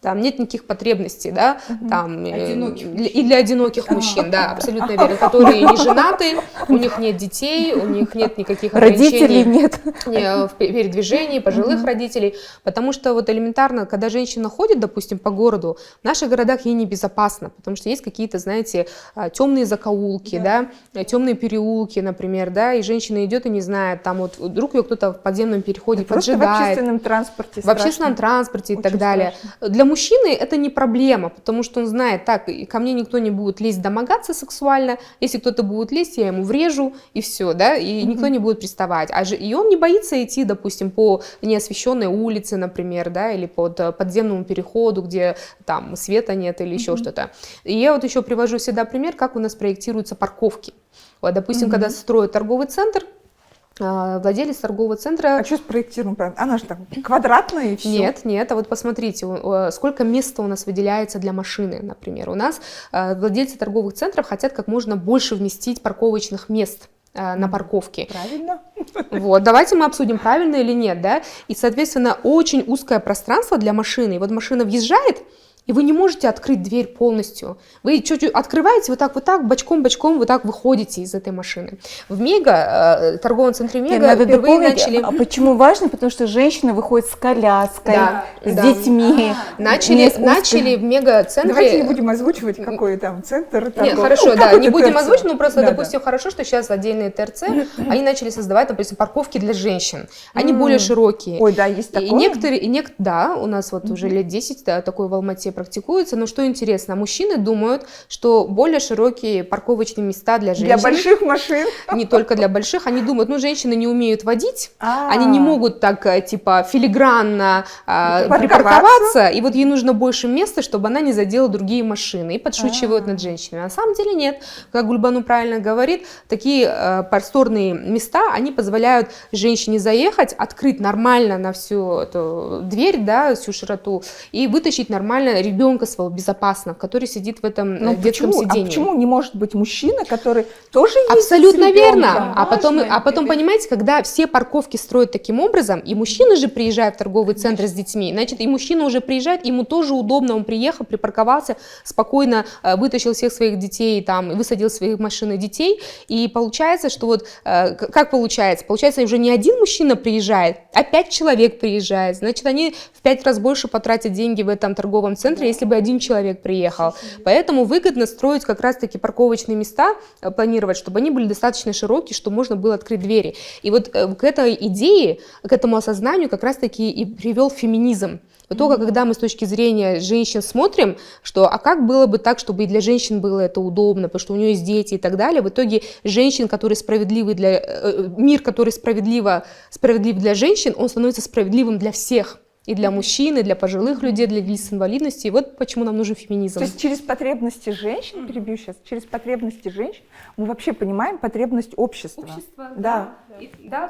там нет никаких потребностей, да, там, и для одиноких мужчин, да, абсолютно верно, которые не женаты, у них нет детей, у них нет никаких ограничений, родителей нет в передвижении, пожилых родителей, потому что вот элементарно, когда женщина ходит, допустим, по городу, в наших городах ей небезопасно, потому что есть какие-то, знаете, темные закоулки, да, темные переулки, например, да, и женщина идет и не знает, там вот вдруг ее кто-то в подземном переходе поджидает. В общественном транспорте. В общественном транспорте и так далее. Для мужчины это не проблема, потому что он знает, так, ко мне никто не будет лезть, домогаться сексуально, если кто-то будет лезть, я ему врежу, и все, да, и никто не будет приставать. И он не боится идти, допустим, по неосвещенной улице, например, да, или под подземному переходу, где там света нет или еще что-то. И я вот еще привожу всегда пример, как у нас проектируются парковки. Вот, допустим, когда строят торговый центр, владелец торгового центра... А что спроектируем? Она же там квадратная и все. Нет, а вот посмотрите, сколько места у нас выделяется для машины, например. У нас владельцы торговых центров хотят как можно больше вместить парковочных мест на парковке. Правильно. Вот, давайте мы обсудим, правильно или нет, да. И, соответственно, очень узкое пространство для машины. И вот машина въезжает, и вы не можете открыть дверь полностью. Вы чуть-чуть открываете вот так, бочком-бочком вот так выходите из этой машины. В Мега, торговом центре Мега, надо впервые дополнить, начали... А почему важно? Потому что женщина выходит с коляской, с детьми. Начали в Мега-центре... Давайте не будем озвучивать, какой там центр. Нет, торговый. хорошо, да, не будем ТРЦ? озвучивать, но просто, Да, допустим, хорошо, что сейчас отдельные ТРЦ, они начали создавать, допустим, парковки для женщин. Они более широкие. Ой, да, есть такое. И некоторые, да, у нас вот уже лет 10 да, такое в Алмате практикуется, но что интересно, мужчины думают, что более широкие парковочные места для женщин. Для больших машин. Не только для больших, они думают, ну, женщины не умеют водить, они не могут так, типа, филигранно припарковаться, и вот ей нужно больше места, чтобы она не задела другие машины, и подшучивают над женщинами. На самом деле нет, как Гульбану правильно говорит, такие просторные места, они позволяют женщине заехать, открыть нормально на всю эту дверь, да, всю широту, и вытащить нормально ребенка своего безопасно, который сидит в этом детском сидении. А почему не может быть мужчина, который тоже ездит Абсолютно с ребенком? верно. А потом, понимаете, когда все парковки строят таким образом, и мужчина же приезжает в торговый центр с детьми, значит, и мужчина уже приезжает, ему тоже удобно, он приехал, припарковался, спокойно вытащил всех своих детей, там, высадил в свои машины детей, и получается, что вот, как получается? Получается, уже не один мужчина приезжает, а 5 человек приезжает, значит, они в 5 раз больше потратят деньги в этом торговом центре, если бы один человек приехал. Поэтому выгодно строить как раз-таки парковочные места, планировать, чтобы они были достаточно широкие, чтобы можно было открыть двери. И вот к этой идее, к этому осознанию как раз-таки и привел феминизм. Вот только когда мы с точки зрения женщин смотрим, что а как было бы так, чтобы и для женщин было это удобно, потому что у нее есть дети и так далее, в итоге женщин, которые справедливы мир, который справедлив для женщин, он становится справедливым для всех. И для мужчин, и для пожилых людей, для лиц с инвалидностью. И вот почему нам нужен феминизм. То есть через потребности женщин, перебью сейчас, через потребности женщин мы вообще понимаем потребность общества. Да.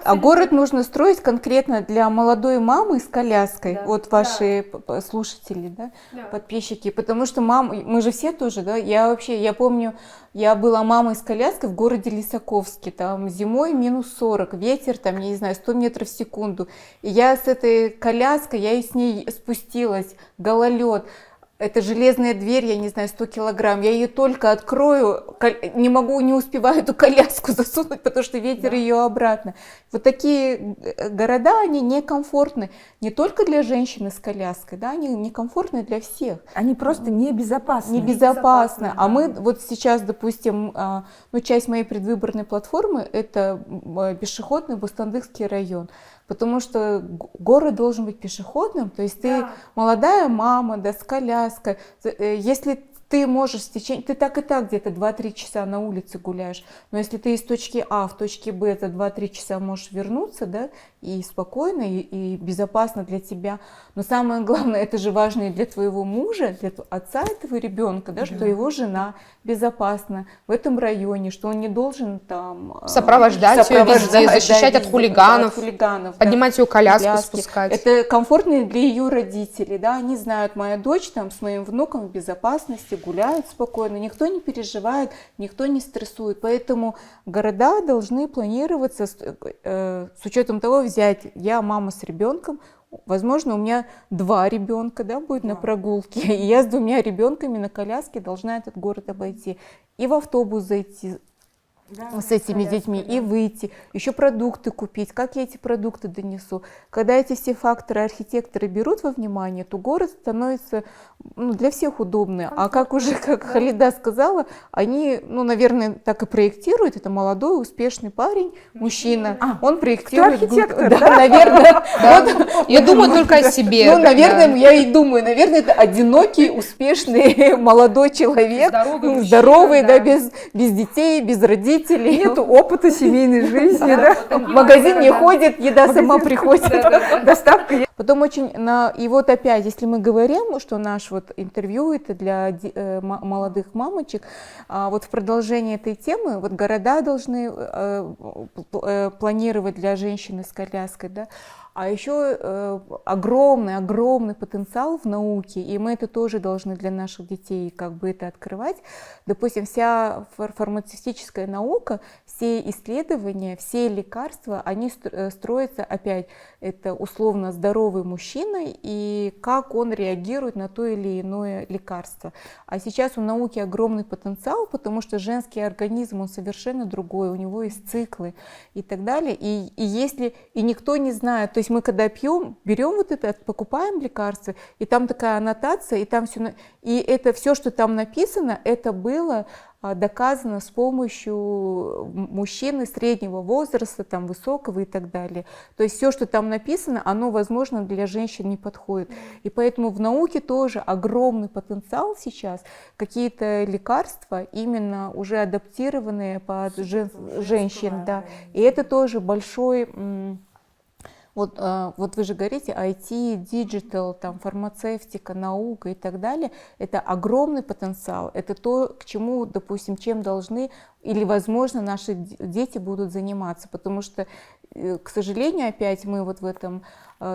А город нужно строить конкретно для молодой мамы с коляской, вот ваши слушатели, да, подписчики, потому что мы же все тоже, да, я помню, я была мамой с коляской в городе Лисаковске, там зимой минус 40, ветер, там, я не знаю, 100 метров в секунду, и я с этой коляской, я и с ней спустилась, гололед. Это железная дверь, я не знаю, 100 килограмм. Я ее только открою, не успеваю эту коляску засунуть, потому что ветер ее обратно. Вот такие города, они некомфортны не только для женщины с коляской, да, они некомфортны для всех. Они просто небезопасны. Небезопасны. А мы вот сейчас, допустим, часть моей предвыборной платформы – это пешеходный Бустандыкский район. Потому что город должен быть пешеходным, то есть ты молодая мама, да, с коляской, если ты можешь в течение, ты так и так где-то 2-3 часа на улице гуляешь, но если ты из точки А в точке Б за 2-3 часа можешь вернуться, да, и спокойно, и безопасно для тебя, но самое главное, это же важно и для твоего мужа, для отца этого ребенка, да, что его жена безопасна в этом районе, что он не должен там сопровождать ее везде, защищать от хулиганов, поднимать ее коляску, спускать. Это комфортно для ее родителей, да, они знают, моя дочь там с моим внуком в безопасности, гуляют спокойно, никто не переживает, никто не стрессует, поэтому города должны планироваться с учетом того, взять, я мама с ребенком, возможно, у меня 2 ребенка, да, будет на прогулке, и я с 2 ребенками на коляске должна этот город обойти, и в автобус зайти с этими детьми, и выйти, еще продукты купить, как я эти продукты донесу. Когда эти все факторы архитекторы берут во внимание, то город становится для всех удобный. А как Халида сказала, они, наверное, так и проектируют. Это молодой, успешный парень, мужчина. Он проектирует. Архитектор, да, наверное. Я думаю только о себе. Наверное, я и думаю, наверное, это одинокий, успешный молодой человек, здоровый, да, без детей, без родителей. Нету опыта семейной жизни, да? В магазин не ходит, еда сама приходит. Доставка. Потом и вот опять, если мы говорим, что наш вот интервью это для молодых мамочек, вот в продолжении этой темы, вот города должны планировать для женщины с коляской, да, А еще огромный потенциал в науке, и мы это тоже должны для наших детей как бы это открывать. Допустим, вся фармацевтическая наука, все исследования, все лекарства, они строятся опять, это условно здоровый мужчина и как он реагирует на то или иное лекарство. А сейчас у науки огромный потенциал, потому что женский организм, он совершенно другой, у него есть циклы и так далее. И если и никто не знает, то есть мы когда берем вот это, покупаем лекарства, и там такая аннотация, и там все, и это все, что там написано, это было доказано с помощью мужчины среднего возраста, там, высокого и так далее. То есть все, что там написано, оно, возможно, для женщин не подходит. И поэтому в науке тоже огромный потенциал сейчас, какие-то лекарства именно уже адаптированные под женщин. Да. И это тоже большой... Вот вы же говорите, IT, диджитал, там, фармацевтика, наука и так далее, это огромный потенциал, это то, к чему, допустим, чем должны или, возможно, наши дети будут заниматься, потому что, к сожалению, опять мы вот в этом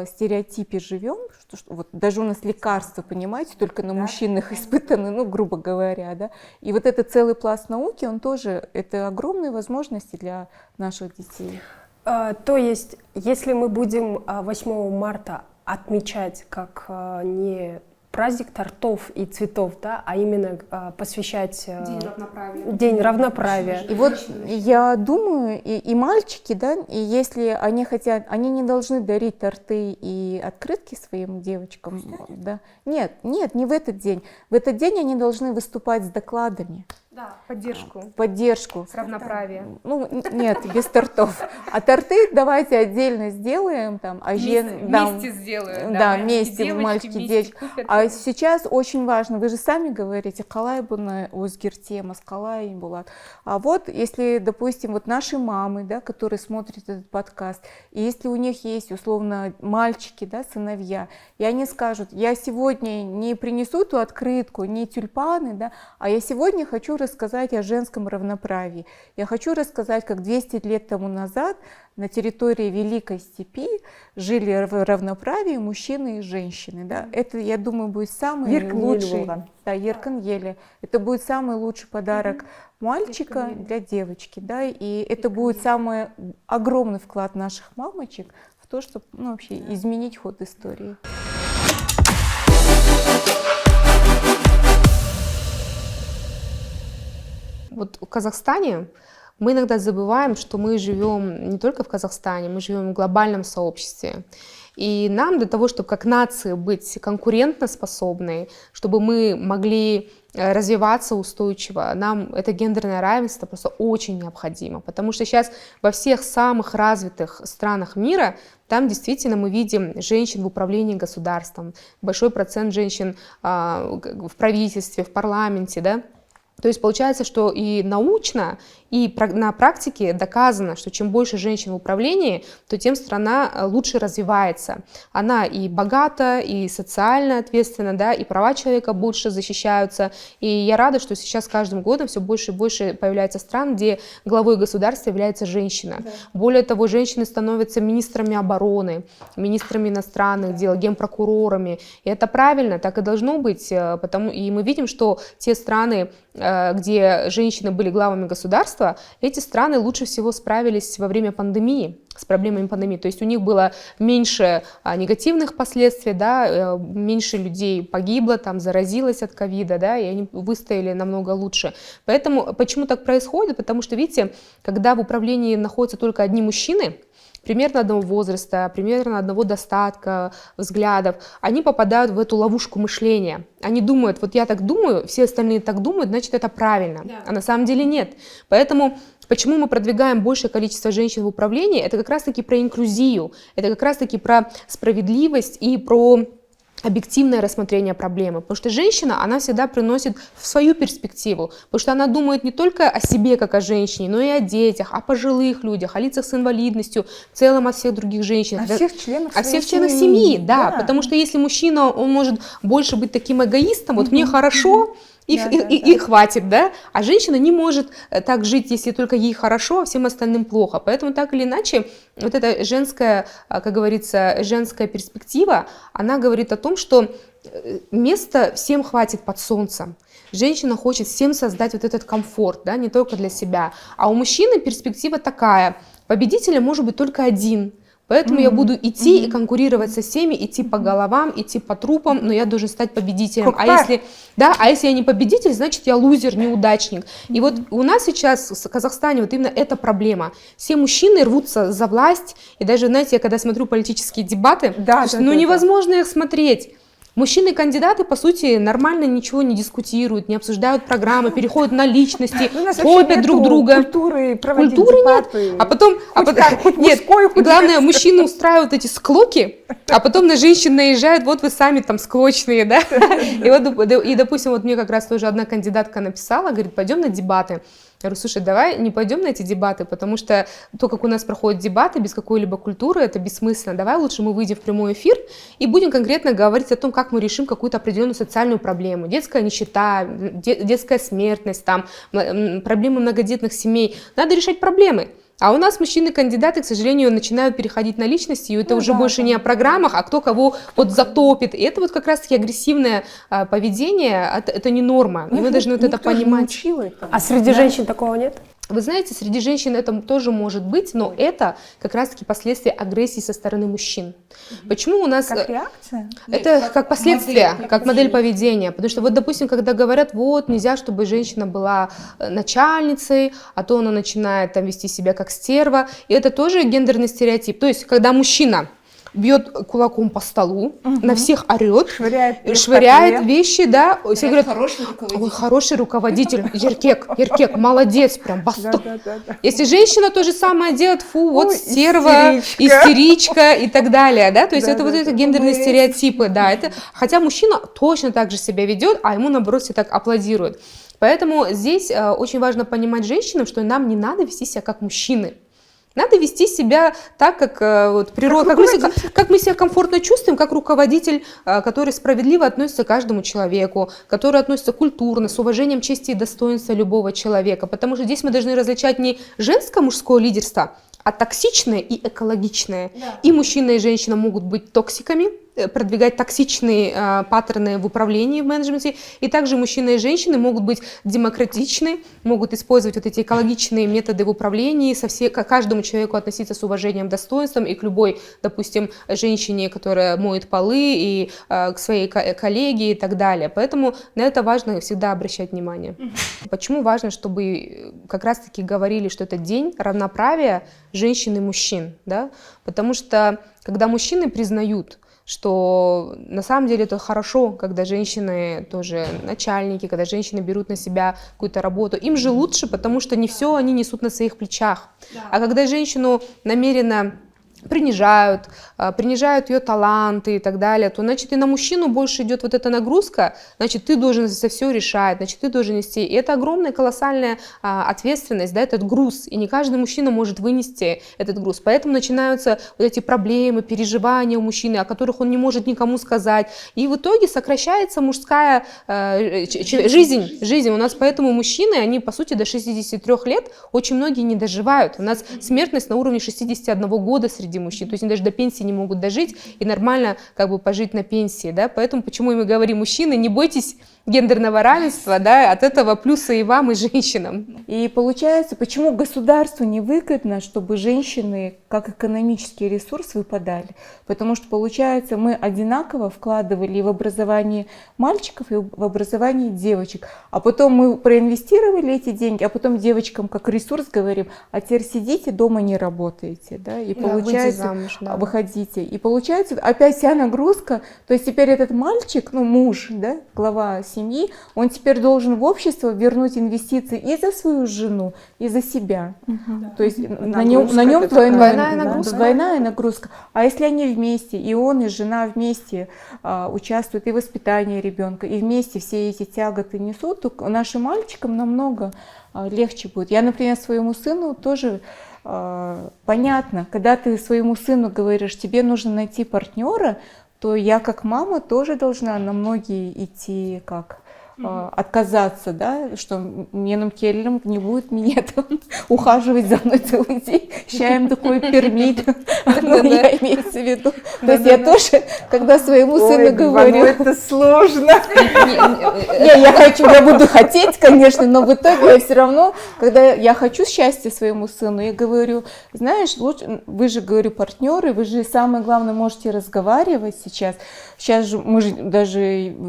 стереотипе живем, что вот даже у нас лекарства, понимаете, только на мужчинах испытаны, ну, грубо говоря, да, и вот этот целый пласт науки, он тоже, это огромные возможности для наших детей. То есть, если мы будем 8 марта отмечать как не праздник тортов и цветов, да, а именно посвящать День равноправия. И вот я думаю, и мальчики, да, и если они хотят, они не должны дарить торты и открытки своим девочкам, да. Нет, не в этот день. В этот день они должны выступать с докладами. Да, поддержку. Поддержку. С равноправием. Ну, нет, без тортов. А торты давайте отдельно сделаем. Там, вместе сделаем. Да, вместе, мальчики, девочки. А сейчас очень важно, вы же сами говорите, қалай бұны өзгертеміз, қалай болады. А вот, если, допустим, вот наши мамы, да, которые смотрят этот подкаст, и если у них есть, условно, мальчики, да, сыновья, и они скажут, я сегодня не принесу ту открытку, не тюльпаны, да, а я сегодня хочу рассказать о женском равноправии. Я хочу рассказать, как 200 лет тому назад на территории Великой Степи жили в равноправии мужчины и женщины. Да? Это, я думаю, будет самый лучший... Да, еркін елі. Это будет самый лучший подарок мальчика для девочки. Да? И это будет самый огромный вклад наших мамочек в то, чтобы вообще изменить ход истории. Вот в Казахстане мы иногда забываем, что мы живем не только в Казахстане, мы живем в глобальном сообществе. И нам для того, чтобы как нации быть конкурентоспособной, чтобы мы могли развиваться устойчиво, нам это гендерное равенство просто очень необходимо. Потому что сейчас во всех самых развитых странах мира там действительно мы видим женщин в управлении государством, большой процент женщин в правительстве, в парламенте, да? То есть получается, что и научно, и на практике доказано, что чем больше женщин в управлении, то тем страна лучше развивается. Она и богата, и социально ответственна, да, и права человека больше защищаются. И я рада, что сейчас с каждым годом все больше и больше появляется стран, где главой государства является женщина. Да. Более того, женщины становятся министрами обороны, министрами иностранных дел, генпрокурорами. И это правильно, так и должно быть. И мы видим, что те страны, где женщины были главами государства, эти страны лучше всего справились во время пандемии, с проблемами пандемии. То есть у них было меньше негативных последствий, да, меньше людей погибло, там, заразилось от ковида, да, и они выстояли намного лучше. Поэтому почему так происходит? Потому что, видите, когда в управлении находятся только одни мужчины, примерно одного возраста, примерно одного достатка, взглядов, они попадают в эту ловушку мышления. Они думают, вот я так думаю, все остальные так думают, значит это правильно. Да. А на самом деле нет. Поэтому почему мы продвигаем большее количество женщин в управлении, это как раз-таки про инклюзию, это как раз-таки про справедливость и про объективное рассмотрение проблемы, потому что женщина, она всегда приносит свою перспективу, потому что она думает не только о себе, как о женщине, но и о детях, о пожилых людях, о лицах с инвалидностью, в целом о всех других женщинах. О всех членах семьи, да, потому что если мужчина, он может больше быть таким эгоистом, вот мне хорошо, и хватит, да? А женщина не может так жить, если только ей хорошо, а всем остальным плохо. Поэтому так или иначе, вот эта женская, как говорится, женская перспектива, она говорит о том, что места всем хватит под солнцем. Женщина хочет всем создать вот этот комфорт, да, не только для себя. А у мужчины перспектива такая: победителем может быть только один. Поэтому я буду идти и конкурировать со всеми, идти по головам, идти по трупам, но я должен стать победителем. А если я не победитель, значит я лузер, неудачник. И вот у нас сейчас в Казахстане вот именно эта проблема. Все мужчины рвутся за власть, и даже, знаете, я когда смотрю политические дебаты, невозможно их смотреть. Мужчины-кандидаты, по сути, нормально ничего не дискутируют, не обсуждают программы, переходят на личности, топят друг друга. Культуры нет. А потом нет. Главное, мужчины устраивают эти склоки, а потом на женщин наезжают: вот вы сами там склочные, да? И, допустим, вот мне как раз тоже одна кандидатка написала, говорит: пойдем на дебаты. Я говорю: слушай, давай не пойдем на эти дебаты, потому что то, как у нас проходят дебаты без какой-либо культуры, это бессмысленно. Давай лучше мы выйдем в прямой эфир и будем конкретно говорить о том, как мы решим какую-то определенную социальную проблему. Детская нищета, детская смертность, там, проблемы многодетных семей. Надо решать проблемы. А у нас мужчины-кандидаты, к сожалению, начинают переходить на личности, и это уже больше не о программах, а кто кого вот затопит. И это вот как раз-таки агрессивное поведение, это не норма. И мы должны вот это понимать. А среди женщин такого нет? Вы знаете, среди женщин это тоже может быть, но это как раз-таки последствия агрессии со стороны мужчин. Почему у нас... Как реакция? Это как последствия, как модель поведения. Потому что вот, допустим, когда говорят: вот, нельзя, чтобы женщина была начальницей, а то она начинает там вести себя как стерва. И это тоже гендерный стереотип. То есть, когда мужчина бьет кулаком по столу, на всех орет, швыряет вещи, да, все говорят: ой, хороший руководитель, Еркек, молодец, прям бастук. Если женщина то же самое делает: фу, вот стерва, истеричка и так далее, да, то есть это вот это гендерные стереотипы, да, это, хотя мужчина точно так же себя ведет, а ему наоборот все так аплодируют. Поэтому здесь очень важно понимать женщинам, что нам не надо вести себя как мужчины. Надо вести себя так, как вот, природа, как мы себя комфортно чувствуем, как руководитель, который справедливо относится к каждому человеку, который относится культурно, с уважением чести и достоинства любого человека. Потому что здесь мы должны различать не женско-мужское лидерство, а токсичное и экологичное. Да. И мужчина, и женщина могут быть токсиками, продвигать токсичные паттерны в управлении, в менеджменте. И также мужчины и женщины могут быть демократичны, могут использовать вот эти экологичные методы в управлении, к каждому человеку относиться с уважением, достоинством, и к любой, допустим, женщине, которая моет полы, и к своей коллеге и так далее. Поэтому на это важно всегда обращать внимание. Почему важно, чтобы как раз-таки говорили, что это день равноправия женщин и мужчин, да? Потому что когда мужчины признают, что на самом деле это хорошо, когда женщины тоже начальники, когда женщины берут на себя какую-то работу. Им же лучше, потому что не все они несут на своих плечах. А когда женщину намеренно принижают ее таланты и так далее, то, значит, и на мужчину больше идет вот эта нагрузка, значит, ты должен за все решать, значит, ты должен нести. И это огромная, колоссальная ответственность, да, этот груз, и не каждый мужчина может вынести этот груз. Поэтому начинаются вот эти проблемы, переживания у мужчины, о которых он не может никому сказать. И в итоге сокращается мужская жизнь. У нас поэтому мужчины, они, по сути, до 63 лет очень многие не доживают. У нас смертность на уровне 61 года среди мужчин, то есть они даже до пенсии не могут дожить и нормально как бы пожить на пенсии, да, поэтому почему мы говорим: мужчины, не бойтесь гендерного равенства, да, от этого плюсы и вам, и женщинам. И получается, почему государству невыгодно, чтобы женщины как экономический ресурс выпадали? Потому что, получается, мы одинаково вкладывали и в образование мальчиков, и в образование девочек, а потом мы проинвестировали эти деньги, а потом девочкам как ресурс говорим: а теперь сидите дома, не работаете, да, и получается, замуж, да. Выходите, и получается опять вся нагрузка, то есть теперь этот мальчик, ну муж, да, глава семьи, он теперь должен в общество вернуть инвестиции и за свою жену, и за себя. То есть на нем двойная нагрузка. А если они вместе, и он, и жена вместе участвуют и в воспитании ребенка, и вместе все эти тяготы несут, то нашим мальчикам намного легче будет. Я, например, своему сыну тоже понятно, когда ты своему сыну говоришь: тебе нужно найти партнера, то я как мама тоже должна на многие идти как отказаться, да, что менің келінім не будет меня там ухаживать за мной целый день, чаем такой пермит, я имею в виду. То есть я тоже, когда своему сыну говорю... это сложно. Я буду хотеть, конечно, но в итоге я все равно, когда я хочу счастья своему сыну, я говорю, знаешь, лучше, вы же, говорю, партнеры, вы же самое главное можете разговаривать сейчас. Сейчас же мы же даже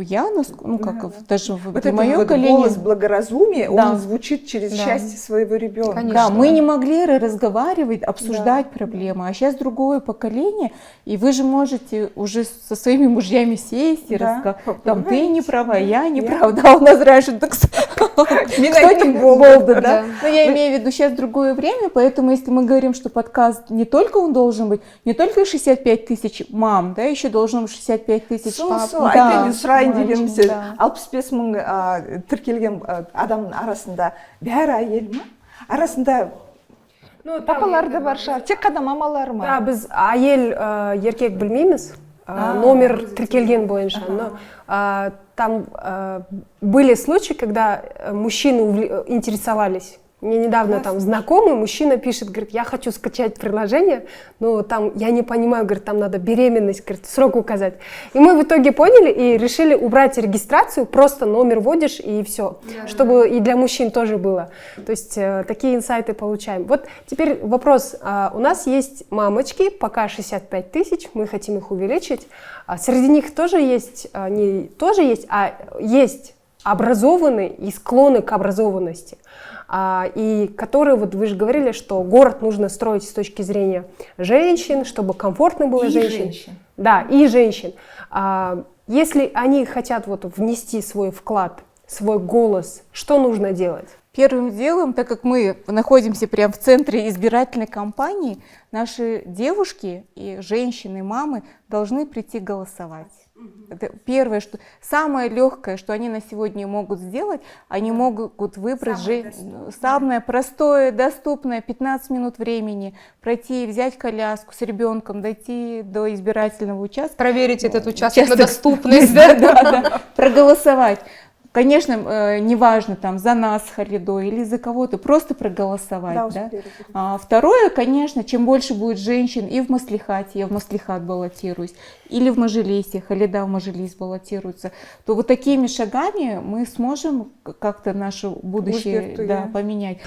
я, ну как, даже вот в моем вот колене голос благоразумия, да. он звучит через счастье своего ребенка. Конечно. Да, мы не могли разговаривать, обсуждать проблемы, а сейчас другое поколение, и вы же можете уже со своими мужьями сесть и рассказать, там, ты не права, я не права, да, у нас раньше так кто-нибудь был, да. Но я имею в виду сейчас другое время, поэтому если мы говорим, что подкаст не только он должен быть, не только 65 тысяч мам, да, еще должно быть 65 тысяч пап. Айтайын сұрайын дегеніміз 65 мың тіркелген адамның арасында бәрі әйел ма? Арасында папалар да бар шығар, тек қана мамалар ма? Да, біз әйел еркек білмейміз, номер тіркелген бойынша. Но там были случаи, когда мужчины интересовались. Мне недавно там знакомый мужчина пишет, говорит, я хочу скачать приложение, но там я не понимаю, говорит, там надо беременность, говорит, срок указать. И мы в итоге поняли и решили убрать регистрацию, просто номер вводишь и все, чтобы и для мужчин тоже было. То есть такие инсайты получаем. Вот теперь вопрос. У нас есть мамочки, пока 65 тысяч, мы хотим их увеличить. Среди них тоже есть, не тоже есть, а есть образованные и склонны к образованности. И которые, вот вы же говорили, что город нужно строить с точки зрения женщин, чтобы комфортно было женщин. Да, и женщин. Если они хотят вот внести свой вклад, свой голос, что нужно делать? Первым делом, так как мы находимся прямо в центре избирательной кампании, наши девушки и женщины, мамы должны прийти голосовать. Это первое, что самое легкое, что они на сегодня могут сделать, они могут выбрать самое простое, доступное, 15 минут времени, пройти, взять коляску с ребенком, дойти до избирательного участка. Проверить этот участок на доступность. Да, проголосовать. Конечно, неважно, там, за нас, Халидой, или за кого-то, просто проголосовать. Да? Второе, конечно, чем больше будет женщин и в Маслихате, я в Маслихат баллотируюсь, или в Мажилисе, Халида в Мажилис баллотируется, то вот такими шагами мы сможем как-то наше будущее поменять.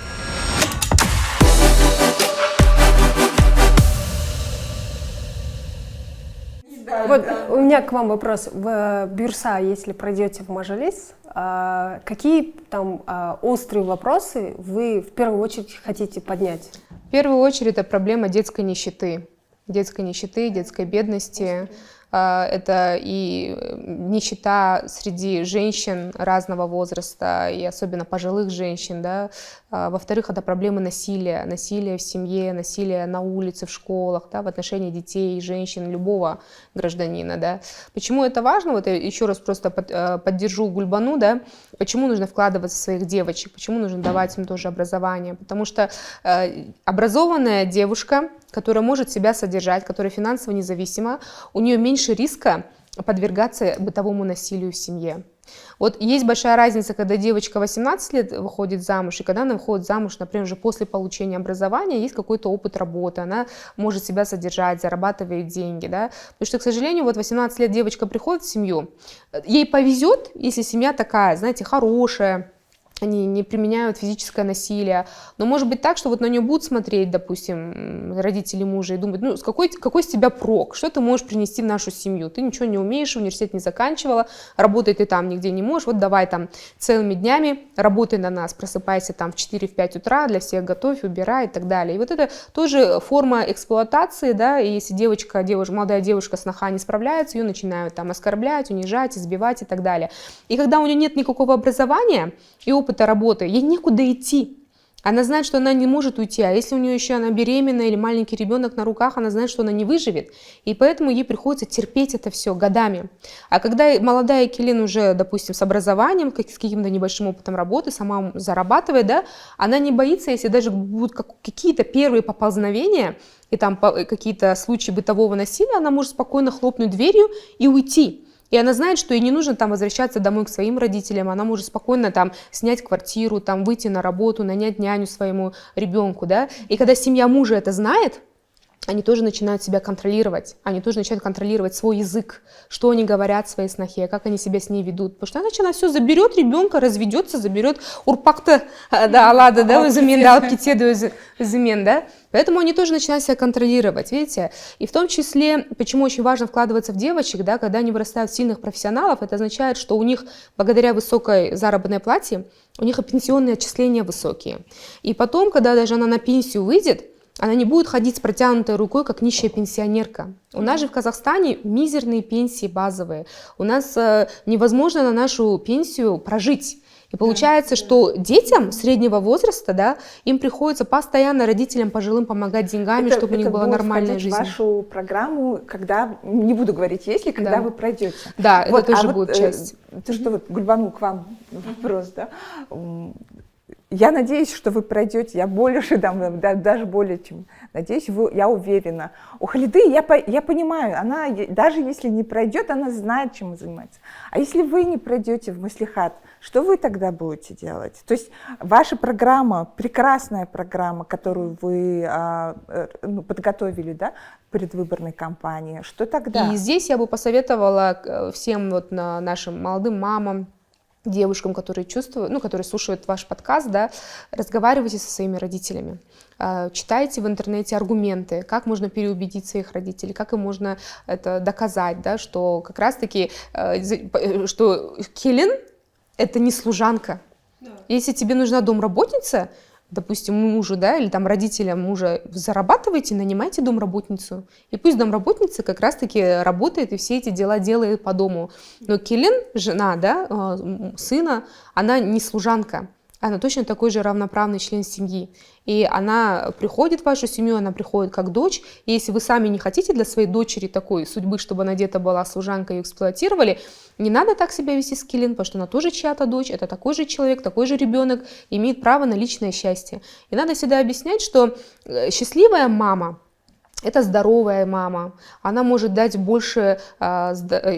Вот у меня к вам вопрос. В Бюрса, если пройдете в Мажилис, какие там острые вопросы вы в первую очередь хотите поднять? В первую очередь это проблема детской нищеты, детской бедности. Это и нищета среди женщин разного возраста, и особенно пожилых женщин, да. Во-вторых, это проблемы насилия в семье, насилие на улице, в школах, да, в отношении детей, женщин, любого гражданина, да. Почему это важно? Вот я еще раз просто поддержу Гульбану, да. Почему нужно вкладываться в своих девочек, почему нужно давать им тоже образование? Потому что образованная девушка, которая может себя содержать, которая финансово независима, у нее меньше риска подвергаться бытовому насилию в семье. Вот есть большая разница, когда девочка 18 лет выходит замуж, и когда она выходит замуж, например, уже после получения образования, есть какой-то опыт работы, она может себя содержать, зарабатывает деньги, да? Потому что, к сожалению, вот 18 лет девочка приходит в семью, ей повезет, если семья такая, знаете, хорошая, они не применяют физическое насилие, но может быть так, что вот на нее будут смотреть, допустим, родители мужа и думать, ну, какой с тебя прок, что ты можешь принести в нашу семью, ты ничего не умеешь, университет не заканчивала, работать ты там нигде не можешь, вот давай там целыми днями работай на нас, просыпайся там в 4-5 утра, для всех готовь, убирай и так далее. И вот это тоже форма эксплуатации, да, и если молодая девушка сноха не справляется, ее начинают там оскорблять, унижать, избивать и так далее. И когда у нее нет никакого образования и опыта работы, ей некуда идти. Она знает, что она не может уйти, а если у нее еще она беременна или маленький ребенок на руках, она знает, что она не выживет, и поэтому ей приходится терпеть это все годами. А когда молодая Келин уже, допустим, с образованием, с каким-то небольшим опытом работы, сама зарабатывает, да, она не боится, если даже будут какие-то первые поползновения и там какие-то случаи бытового насилия, она может спокойно хлопнуть дверью и уйти. И она знает, что ей не нужно там возвращаться домой к своим родителям, она может спокойно там снять квартиру, там выйти на работу, нанять няню своему ребенку, да. И когда семья мужа это знает, они тоже начинают себя контролировать, они тоже начинают контролировать свой язык, что они говорят своей снохе, как они себя с ней ведут. Потому что иначе она все заберет ребенка, разведется, заберет урпакты, да, алады, да, взамен, да, алкитеду взамен, да. Поэтому они тоже начинают себя контролировать, видите. И в том числе, почему очень важно вкладываться в девочек, да, когда они вырастают в сильных профессионалов, это означает, что у них, благодаря высокой заработной плате, у них и пенсионные отчисления высокие. И потом, когда даже она на пенсию выйдет, она не будет ходить с протянутой рукой, как нищая пенсионерка. У нас же в Казахстане мизерные пенсии базовые. У нас невозможно на нашу пенсию прожить. И получается, что детям среднего возраста, да, им приходится постоянно родителям пожилым помогать деньгами, чтобы у них была нормальная жизнь. Это будет входить в вашу программу, когда, не буду говорить если, когда вы пройдете. Да, вот, это тоже будет часть. То, что вот, Гульбану, к вам вопрос, да. Я надеюсь, что вы пройдете, я больше, даже более чем надеюсь, я уверена. У Халиды, я понимаю, она, даже если не пройдет, она знает, чем занимается. А если вы не пройдете в Маслихат, что вы тогда будете делать? То есть ваша программа, прекрасная программа, которую вы подготовили, да, предвыборной кампании, что тогда? И здесь я бы посоветовала всем вот нашим молодым мамам, девушкам, которые чувствуют, которые слушают ваш подкаст, да, разговаривайте со своими родителями, читайте в интернете аргументы, как можно переубедить своих родителей, как им можно это доказать, да, что как раз-таки, что келин — это не служанка. Да. Если тебе нужна домработница, допустим, мужу, да, или там родителям мужа, зарабатывайте, нанимайте домработницу. И пусть домработница как раз-таки работает и все эти дела делает по дому. Но келин, жена, да, сына, она не служанка. Она точно такой же равноправный член семьи. И она приходит в вашу семью, она приходит как дочь. И если вы сами не хотите для своей дочери такой судьбы, чтобы она где-то была служанкой и эксплуатировали, не надо так себя вести с келин, потому что она тоже чья-то дочь, это такой же человек, такой же ребенок, имеет право на личное счастье. И надо всегда объяснять, что счастливая мама — это здоровая мама, она может дать больше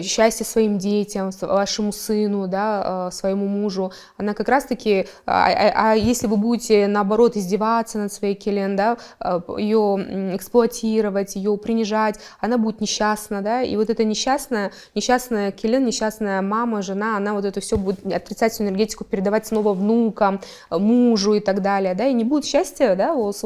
счастья своим детям, вашему сыну, да, своему мужу. Она как раз-таки, если вы будете наоборот издеваться над своей келен, да, ее эксплуатировать, ее принижать, она будет несчастна, да, и вот эта несчастная келен, несчастная мама, жена, она вот это все будет отрицательную энергетику передавать снова внукам, мужу и так далее, да, и не будет счастья, да, вот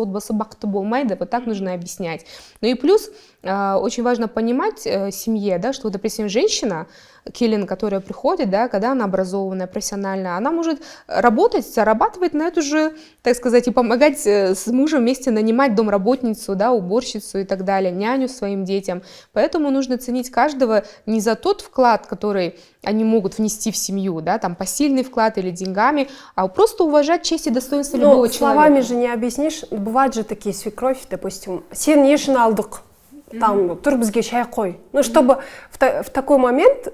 так нужно объяснять. Ну и плюс очень важно понимать семье, да, что, допустим, женщина, келин, которая приходит, да, когда она образованная, профессиональная, она может работать, зарабатывать на эту же, так сказать, и помогать с мужем вместе нанимать домработницу, да, уборщицу и так далее, няню своим детям. Поэтому нужно ценить каждого не за тот вклад, который они могут внести в семью, да, там посильный вклад или деньгами, а просто уважать честь и достоинство любого человека. Словами же не объяснишь. Бывают же такие свекровь, допустим, сен ешін алдық. Там, тур бізге чай қой. Ну, чтобы в такой момент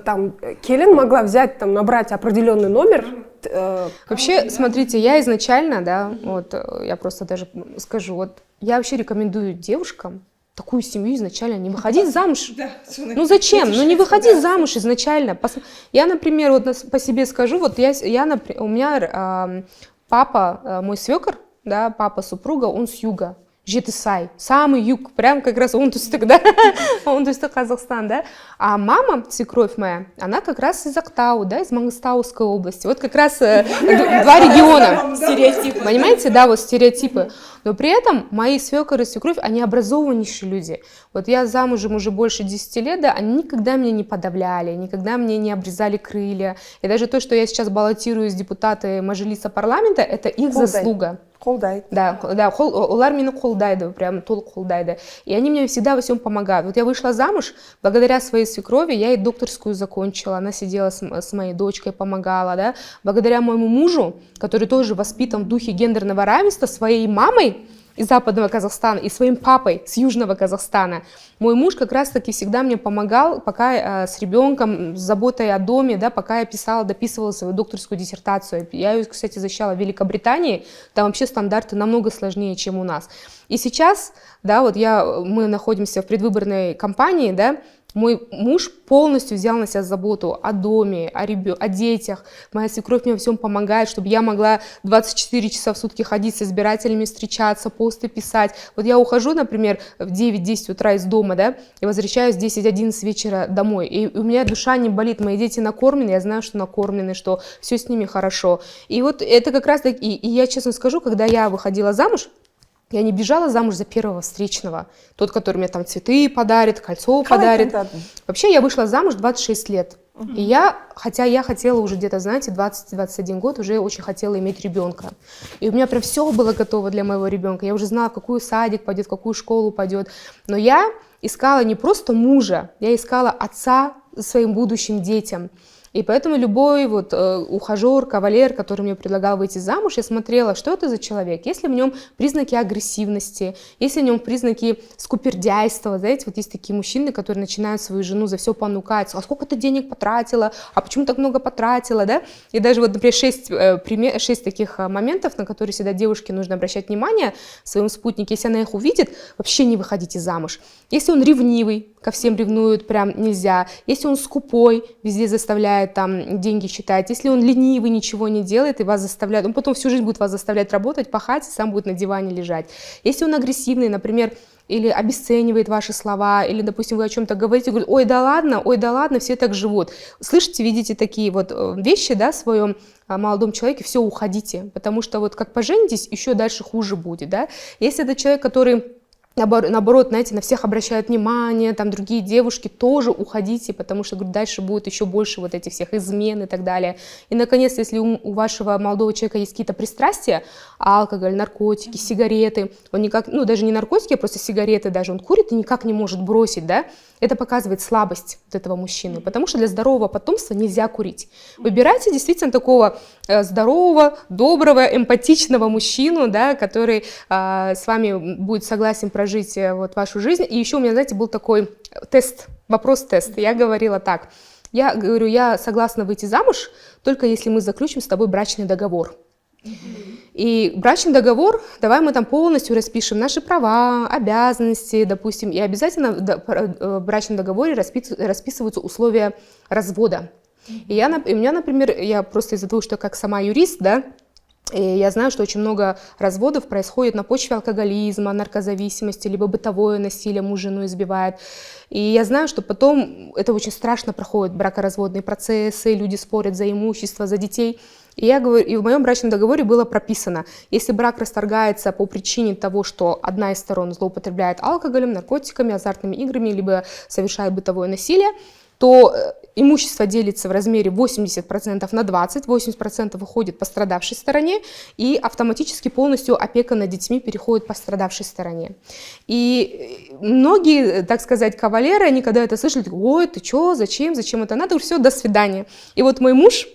там келин могла взять, там, набрать определенный номер. Вообще, смотрите, я изначально, да, вот, я просто даже скажу, вот, я вообще рекомендую девушкам такую семью изначально не выходить замуж. Ну зачем? Ну не выходить замуж изначально. Я, например, вот по себе скажу, вот у меня папа, мой свекр, да, папа супруга, он с юга. Жетысай, самый юг, прям как раз оңтүстік, да, оңтүстік Казахстан, да. А мама, свекровь моя, она как раз из Актау, да, из Мангыстауской области. Вот как раз два региона. Стереотипы. Понимаете, да, вот стереотипы. Но при этом мои свекор и свекровь, они образованнейшие люди. Вот я замужем уже больше 10 лет, да, они никогда меня не подавляли, никогда мне не обрезали крылья. И даже то, что я сейчас баллотируюсь в депутаты Мажилиса парламента, это их заслуга. Қолдайды. Да, олар мені қолдайды, прям толық қолдайды. И они мне всегда во всем помогают. Вот я вышла замуж, благодаря своей свекрови, я и докторскую закончила, она сидела с моей дочкой, помогала, да. Благодаря моему мужу, который тоже воспитан в духе гендерного равенства, своей мамой из Западного Казахстана и своим папой с Южного Казахстана. Мой муж как раз-таки всегда мне помогал, пока с ребенком, с заботой о доме, да, пока я дописывала свою докторскую диссертацию. Я ее, кстати, защищала в Великобритании, там вообще стандарты намного сложнее, чем у нас. И сейчас, да, вот мы находимся в предвыборной кампании, да, Мой муж полностью взял на себя заботу о доме, о детях. Моя свекровь мне во всем помогает, чтобы я могла 24 часа в сутки ходить с избирателями, встречаться, посты писать. Вот я ухожу, например, в 9-10 утра из дома, да, и возвращаюсь в 10-11 вечера домой. И у меня душа не болит, мои дети накормлены, я знаю, что накормлены, что все с ними хорошо. И вот это как раз таки, и я честно скажу, когда я выходила замуж, я не бежала замуж за первого встречного, тот, который мне там цветы подарит, кольцо подарит. Вообще я вышла замуж 26 лет. И хотя я хотела уже где-то, знаете, 20-21 год, уже очень хотела иметь ребенка. И у меня прям все было готово для моего ребенка. Я уже знала, в какой садик пойдет, в какую школу пойдет. Но я искала не просто мужа, я искала отца своим будущим детям. И поэтому любой вот ухажер, кавалер, который мне предлагал выйти замуж, я смотрела, что это за человек. Есть ли в нем признаки агрессивности, есть ли в нем признаки скупердяйства. Знаете, вот есть такие мужчины, которые начинают свою жену за все понукать. А сколько ты денег потратила? А почему так много потратила? Да? И даже вот, например, 6 таких моментов, на которые всегда девушке нужно обращать внимание в своем спутнике. Если она их увидит, вообще не выходите замуж. Если он ревнивый, ко всем ревнует, прям нельзя. Если он скупой, везде заставляет там деньги считать. Если он ленивый, ничего не делает и вас заставляет, он потом всю жизнь будет вас заставлять работать, пахать, и сам будет на диване лежать. Если он агрессивный, например, или обесценивает ваши слова, или, допустим, вы о чем-то говорите, говорит, ой, да ладно, все так живут. Слышите, видите такие вот вещи, да, в своем молодом человеке, все, уходите, потому что вот как поженитесь, еще дальше хуже будет, да. Если это человек, который наоборот, знаете, на всех обращают внимание, там другие девушки, тоже уходите, потому что, говорю, дальше будет еще больше вот этих всех измен и так далее. И, наконец, если у вашего молодого человека есть какие-то пристрастия, алкоголь, наркотики, сигареты, он никак, ну, даже не наркотики, а просто сигареты даже, он курит и никак не может бросить, да, это показывает слабость вот этого мужчины, потому что для здорового потомства нельзя курить. Выбирайте действительно такого здорового, доброго, эмпатичного мужчину, да, который с вами будет согласен прожить вот вашу жизнь. И еще у меня, знаете, был такой тест, вопрос-тест. Я говорила так, я говорю, я согласна выйти замуж, только если мы заключим с тобой брачный договор. И брачный договор, давай мы там полностью распишем наши права, обязанности, допустим, и обязательно в брачном договоре расписываются условия развода. И у меня, например, я просто из-за того, что я как сама юрист, да, и я знаю, что очень много разводов происходит на почве алкоголизма, наркозависимости, либо бытовое насилие, муж жену избивает. И я знаю, что потом это очень страшно проходит, бракоразводные процессы, люди спорят за имущество, за детей. И я говорю, и в моем брачном договоре было прописано, если брак расторгается по причине того, что одна из сторон злоупотребляет алкоголем, наркотиками, азартными играми, либо совершает бытовое насилие, то имущество делится в размере 80% на 20%, 80% уходит пострадавшей стороне, и автоматически полностью опека над детьми переходит пострадавшей стороне. И многие, так сказать, кавалеры, они когда это слышали, ой, ты что, зачем это надо, все, до свидания. И вот мой муж,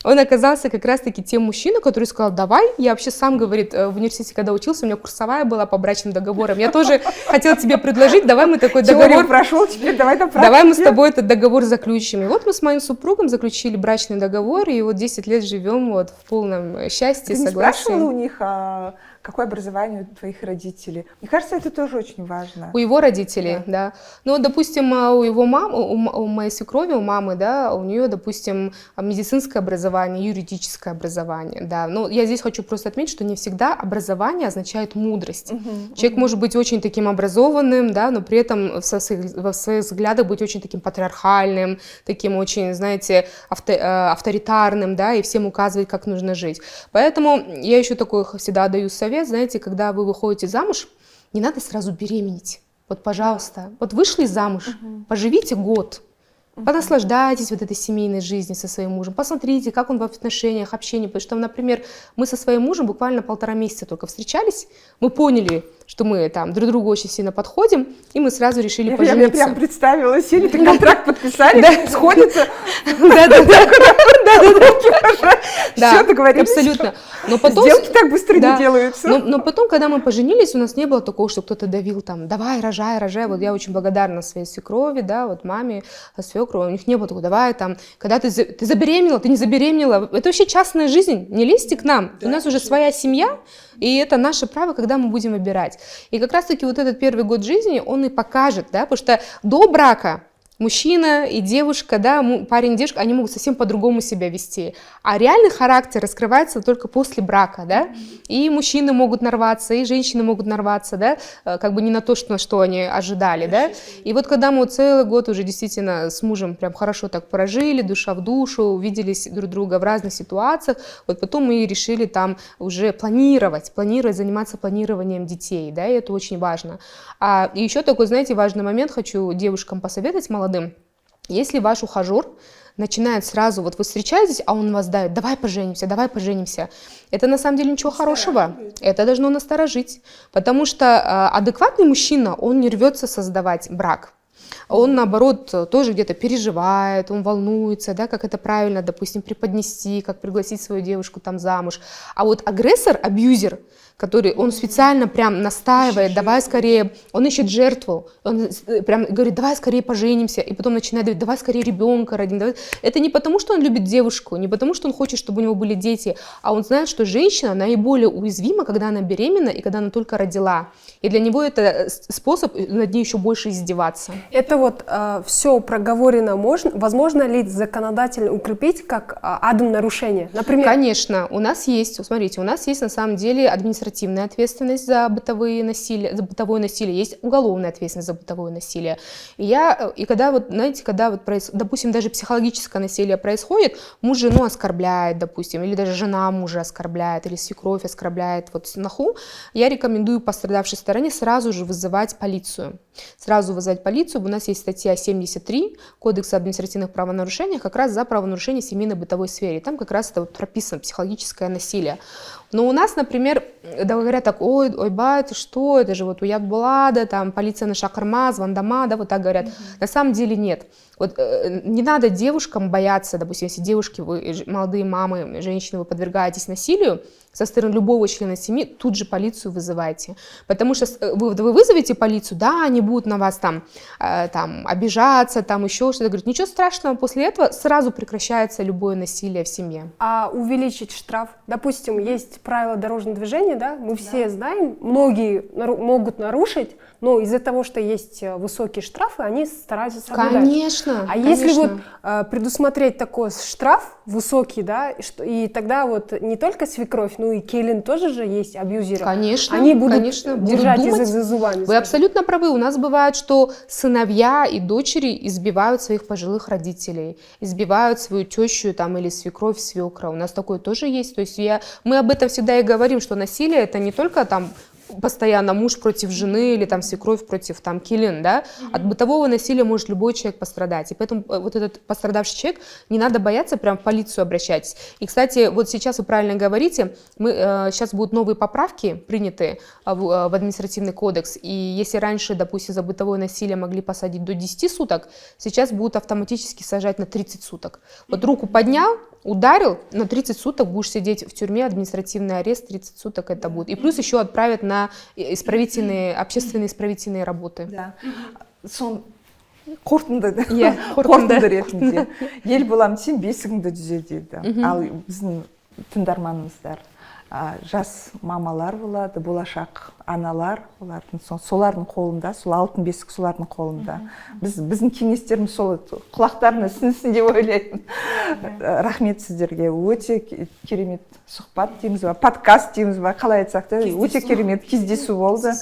он оказался как раз-таки тем мужчиной, который сказал, давай, я вообще сам, говорит, в университете, когда учился, у меня курсовая была по брачным договорам, я тоже хотела тебе предложить, давай мы такой договор... прошел, теперь давай на практике. Давай мы с тобой этот договор заключим. И вот мы с моим супругом заключили брачный договор, и вот 10 лет живем вот в полном счастье, согласии. Ты согласии. не спрашивала у них, какое образование у твоих родителей? Мне кажется, это тоже очень важно. У его родителей, да. Ну, допустим, у его мамы, у моей свекрови, у мамы, да, у нее, допустим, медицинское образование, юридическое образование, да. Но я здесь хочу просто отметить, что не всегда образование означает мудрость. Человек может быть очень таким образованным, да, но при этом во своих взглядах быть очень таким патриархальным, таким очень, знаете, авторитарным, да, и всем указывать, как нужно жить. Поэтому я еще такой всегда даю совет, знаете, когда вы выходите замуж, не надо сразу беременеть. Вот, пожалуйста, вот вышли замуж, поживите год, понаслаждайтесь вот этой семейной жизнью со своим мужем, посмотрите, как он в отношениях, общении, потому что, например, мы со своим мужем буквально 1,5 месяца только встречались, мы поняли, что мы там друг другу очень сильно подходим, и мы сразу решили пожениться. Я прям представила, сели, ты контракт подписали, сходится. Да, все договорились. Абсолютно. Но потом, сделки так быстро не делаются. Но потом, когда мы поженились, у нас не было такого, что кто-то давил там, давай, рожай. Вот я очень благодарна своей свекрови, да, вот маме, свекру, у них не было такого, давай там, когда ты забеременела, ты не забеременела, это вообще частная жизнь, не лезьте к нам, у нас уже своя семья, и это наше право, когда мы будем выбирать. И как раз-таки вот этот первый год жизни, он и покажет, да, потому что до брака мужчина и девушка, да, парень и девушка, они могут совсем по-другому себя вести. А реальный характер раскрывается только после брака, да. И мужчины могут нарваться, и женщины могут нарваться, да, как бы не на то, что они ожидали, да. И вот когда мы вот целый год уже действительно с мужем прям хорошо так прожили, душа в душу, увиделись друг друга в разных ситуациях, вот потом мы решили там уже планировать, заниматься планированием детей, да, и это очень важно. И еще такой, знаете, важный момент хочу девушкам посоветовать молодым. Если ваш ухажер начинает сразу, вот вы встречаетесь, а он вас давит, давай поженимся. Это на самом деле ничего хорошего. Это должно насторожить. Потому что адекватный мужчина, он не рвется создавать брак. Он, наоборот, тоже где-то переживает, он волнуется, да, как это правильно, допустим, преподнести, как пригласить свою девушку там замуж. А вот агрессор, абьюзер, который, он специально прям настаивает, давай скорее, он ищет жертву, он прям говорит, давай скорее поженимся, и потом начинает говорить, давай скорее ребенка родим. Давай. Это не потому, что он любит девушку, не потому, что он хочет, чтобы у него были дети, а он знает, что женщина наиболее уязвима, когда она беременна и когда она только родила. И для него это способ над ней еще больше издеваться. Это вот все проговорено, возможно ли законодательно укрепить как адм-нарушение? Например? Конечно, у нас есть, смотрите, у нас есть на самом деле административная ответственность за бытовое насилие, есть уголовная ответственность за бытовое насилие. И когда вот, знаете, когда вот, допустим, даже психологическое насилие происходит, муж жену оскорбляет, допустим, или даже жена мужа оскорбляет, или свекровь оскорбляет вот сноху, я рекомендую пострадавшей стороне сразу же вызывать полицию. У нас есть статья 73 Кодекса административных правонарушений как раз за правонарушение в семейно-бытовой сфере. Там как раз это вот прописано психологическое насилие. Но у нас, например, да, говорят так, ой, ба, это что, это же вот уят булада, там полиция на шакарма, звандама, да, вот так говорят. На самом деле нет. Вот не надо девушкам бояться, допустим, если девушки, вы молодые мамы, женщины, вы подвергаетесь насилию со стороны любого члена семьи, тут же полицию вызывайте. Потому что вы вызовете полицию, да, они будут на вас там обижаться, там еще что-то. Говорят, ничего страшного, после этого сразу прекращается любое насилие в семье. А увеличить штраф? Допустим, есть правила дорожного движения, да, мы все знаем, многие могут нарушить, но из-за того, что есть высокие штрафы, они стараются соблюдать. Конечно. А если вот предусмотреть такой штраф высокий, да, и тогда вот не только свекровь, но и келин тоже же есть абьюзеры. Конечно. Они будут будут держать думать. язык за зубами. Вы абсолютно правы. У нас бывает, что сыновья и дочери избивают своих пожилых родителей, избивают свою тещу там, или свекровь, свекра. У нас такое тоже есть. То есть мы об этом всегда и говорим, что насилие это не только там постоянно муж против жены или там свекровь против там келин, да, от бытового насилия может любой человек пострадать, и поэтому вот этот пострадавший человек не надо бояться, прям в полицию обращайтесь. И, кстати, вот сейчас вы правильно говорите, сейчас будут новые поправки приняты в административный кодекс, и если раньше, допустим, за бытовое насилие могли посадить до 10 суток, сейчас будут автоматически сажать на 30 суток. Вот руку поднял, ударил, на 30 суток будешь сидеть в тюрьме, административный арест, 30 суток это будет. И плюс еще отправят на общественные исправительные работы. Да. Қорытынды қорытынды ретінде ел боламын сен бесігіңді түзе дейді. Ал біздің тыңдарманымыздар жас мамалар болады, болашақ аналар, солардың қолында, сол алтын бесік солардың қолында. Біздің кеңестеріміз сол құлақтарына сіңсін деп ойлаймын. Рахмет сіздерге. Өте керемет сұхбат дейміз ба, подкаст дейміз ба, қалай айтсақ та, өте керемет кездесу болды.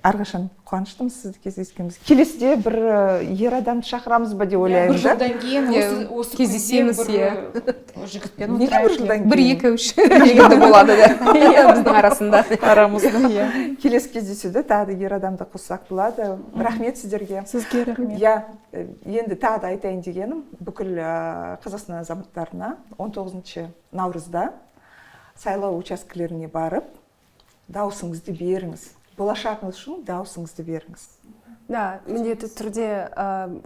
Әрқашан қуаныштымыз сізді кездескеніміз. Келесіде бір ер адамды шақырамыз ба деп ойлаймын. Бір жылдан кейін осы кездесеміз, жігітпен Неге бір жылдан кейін? Бір-екі-үш дегенде болады, да. Біздің арасында. Арамызда. Келесі кездесуде тағы да ер адамды қоссақ болады. Рахмет сіздерге. Сізге рахмет. Енді тағы да айтайын дегенім, бүкіл Қазақстан азаматтарына 19 наурызда сайлау учаскелеріне барып, даусыңызды беріңіз. Болашағыңыз үшін даусыңызды беріңіз. Да, міндетті түрде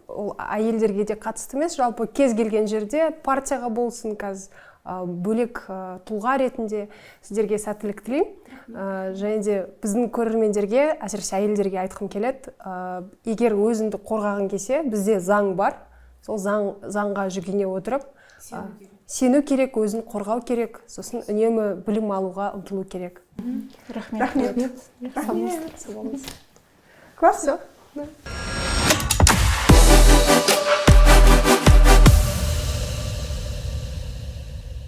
ол әйелдерге де қатысты емес, жалпы кез келген жерде партияға болсын, бөлек тұлға ретінде сіздерге сәттілік тілеймін. Және де біздің көрермендерге, әсіресе әйелдерге айтқым келеді, егер өзіңді қорғағың келсе, бізде заң бар. Сол заңға жүгіне отырып, сену керек, өзін қорғау керек, сосын үнемі білім алуға ұмтылу керек. Рахмет. Класс.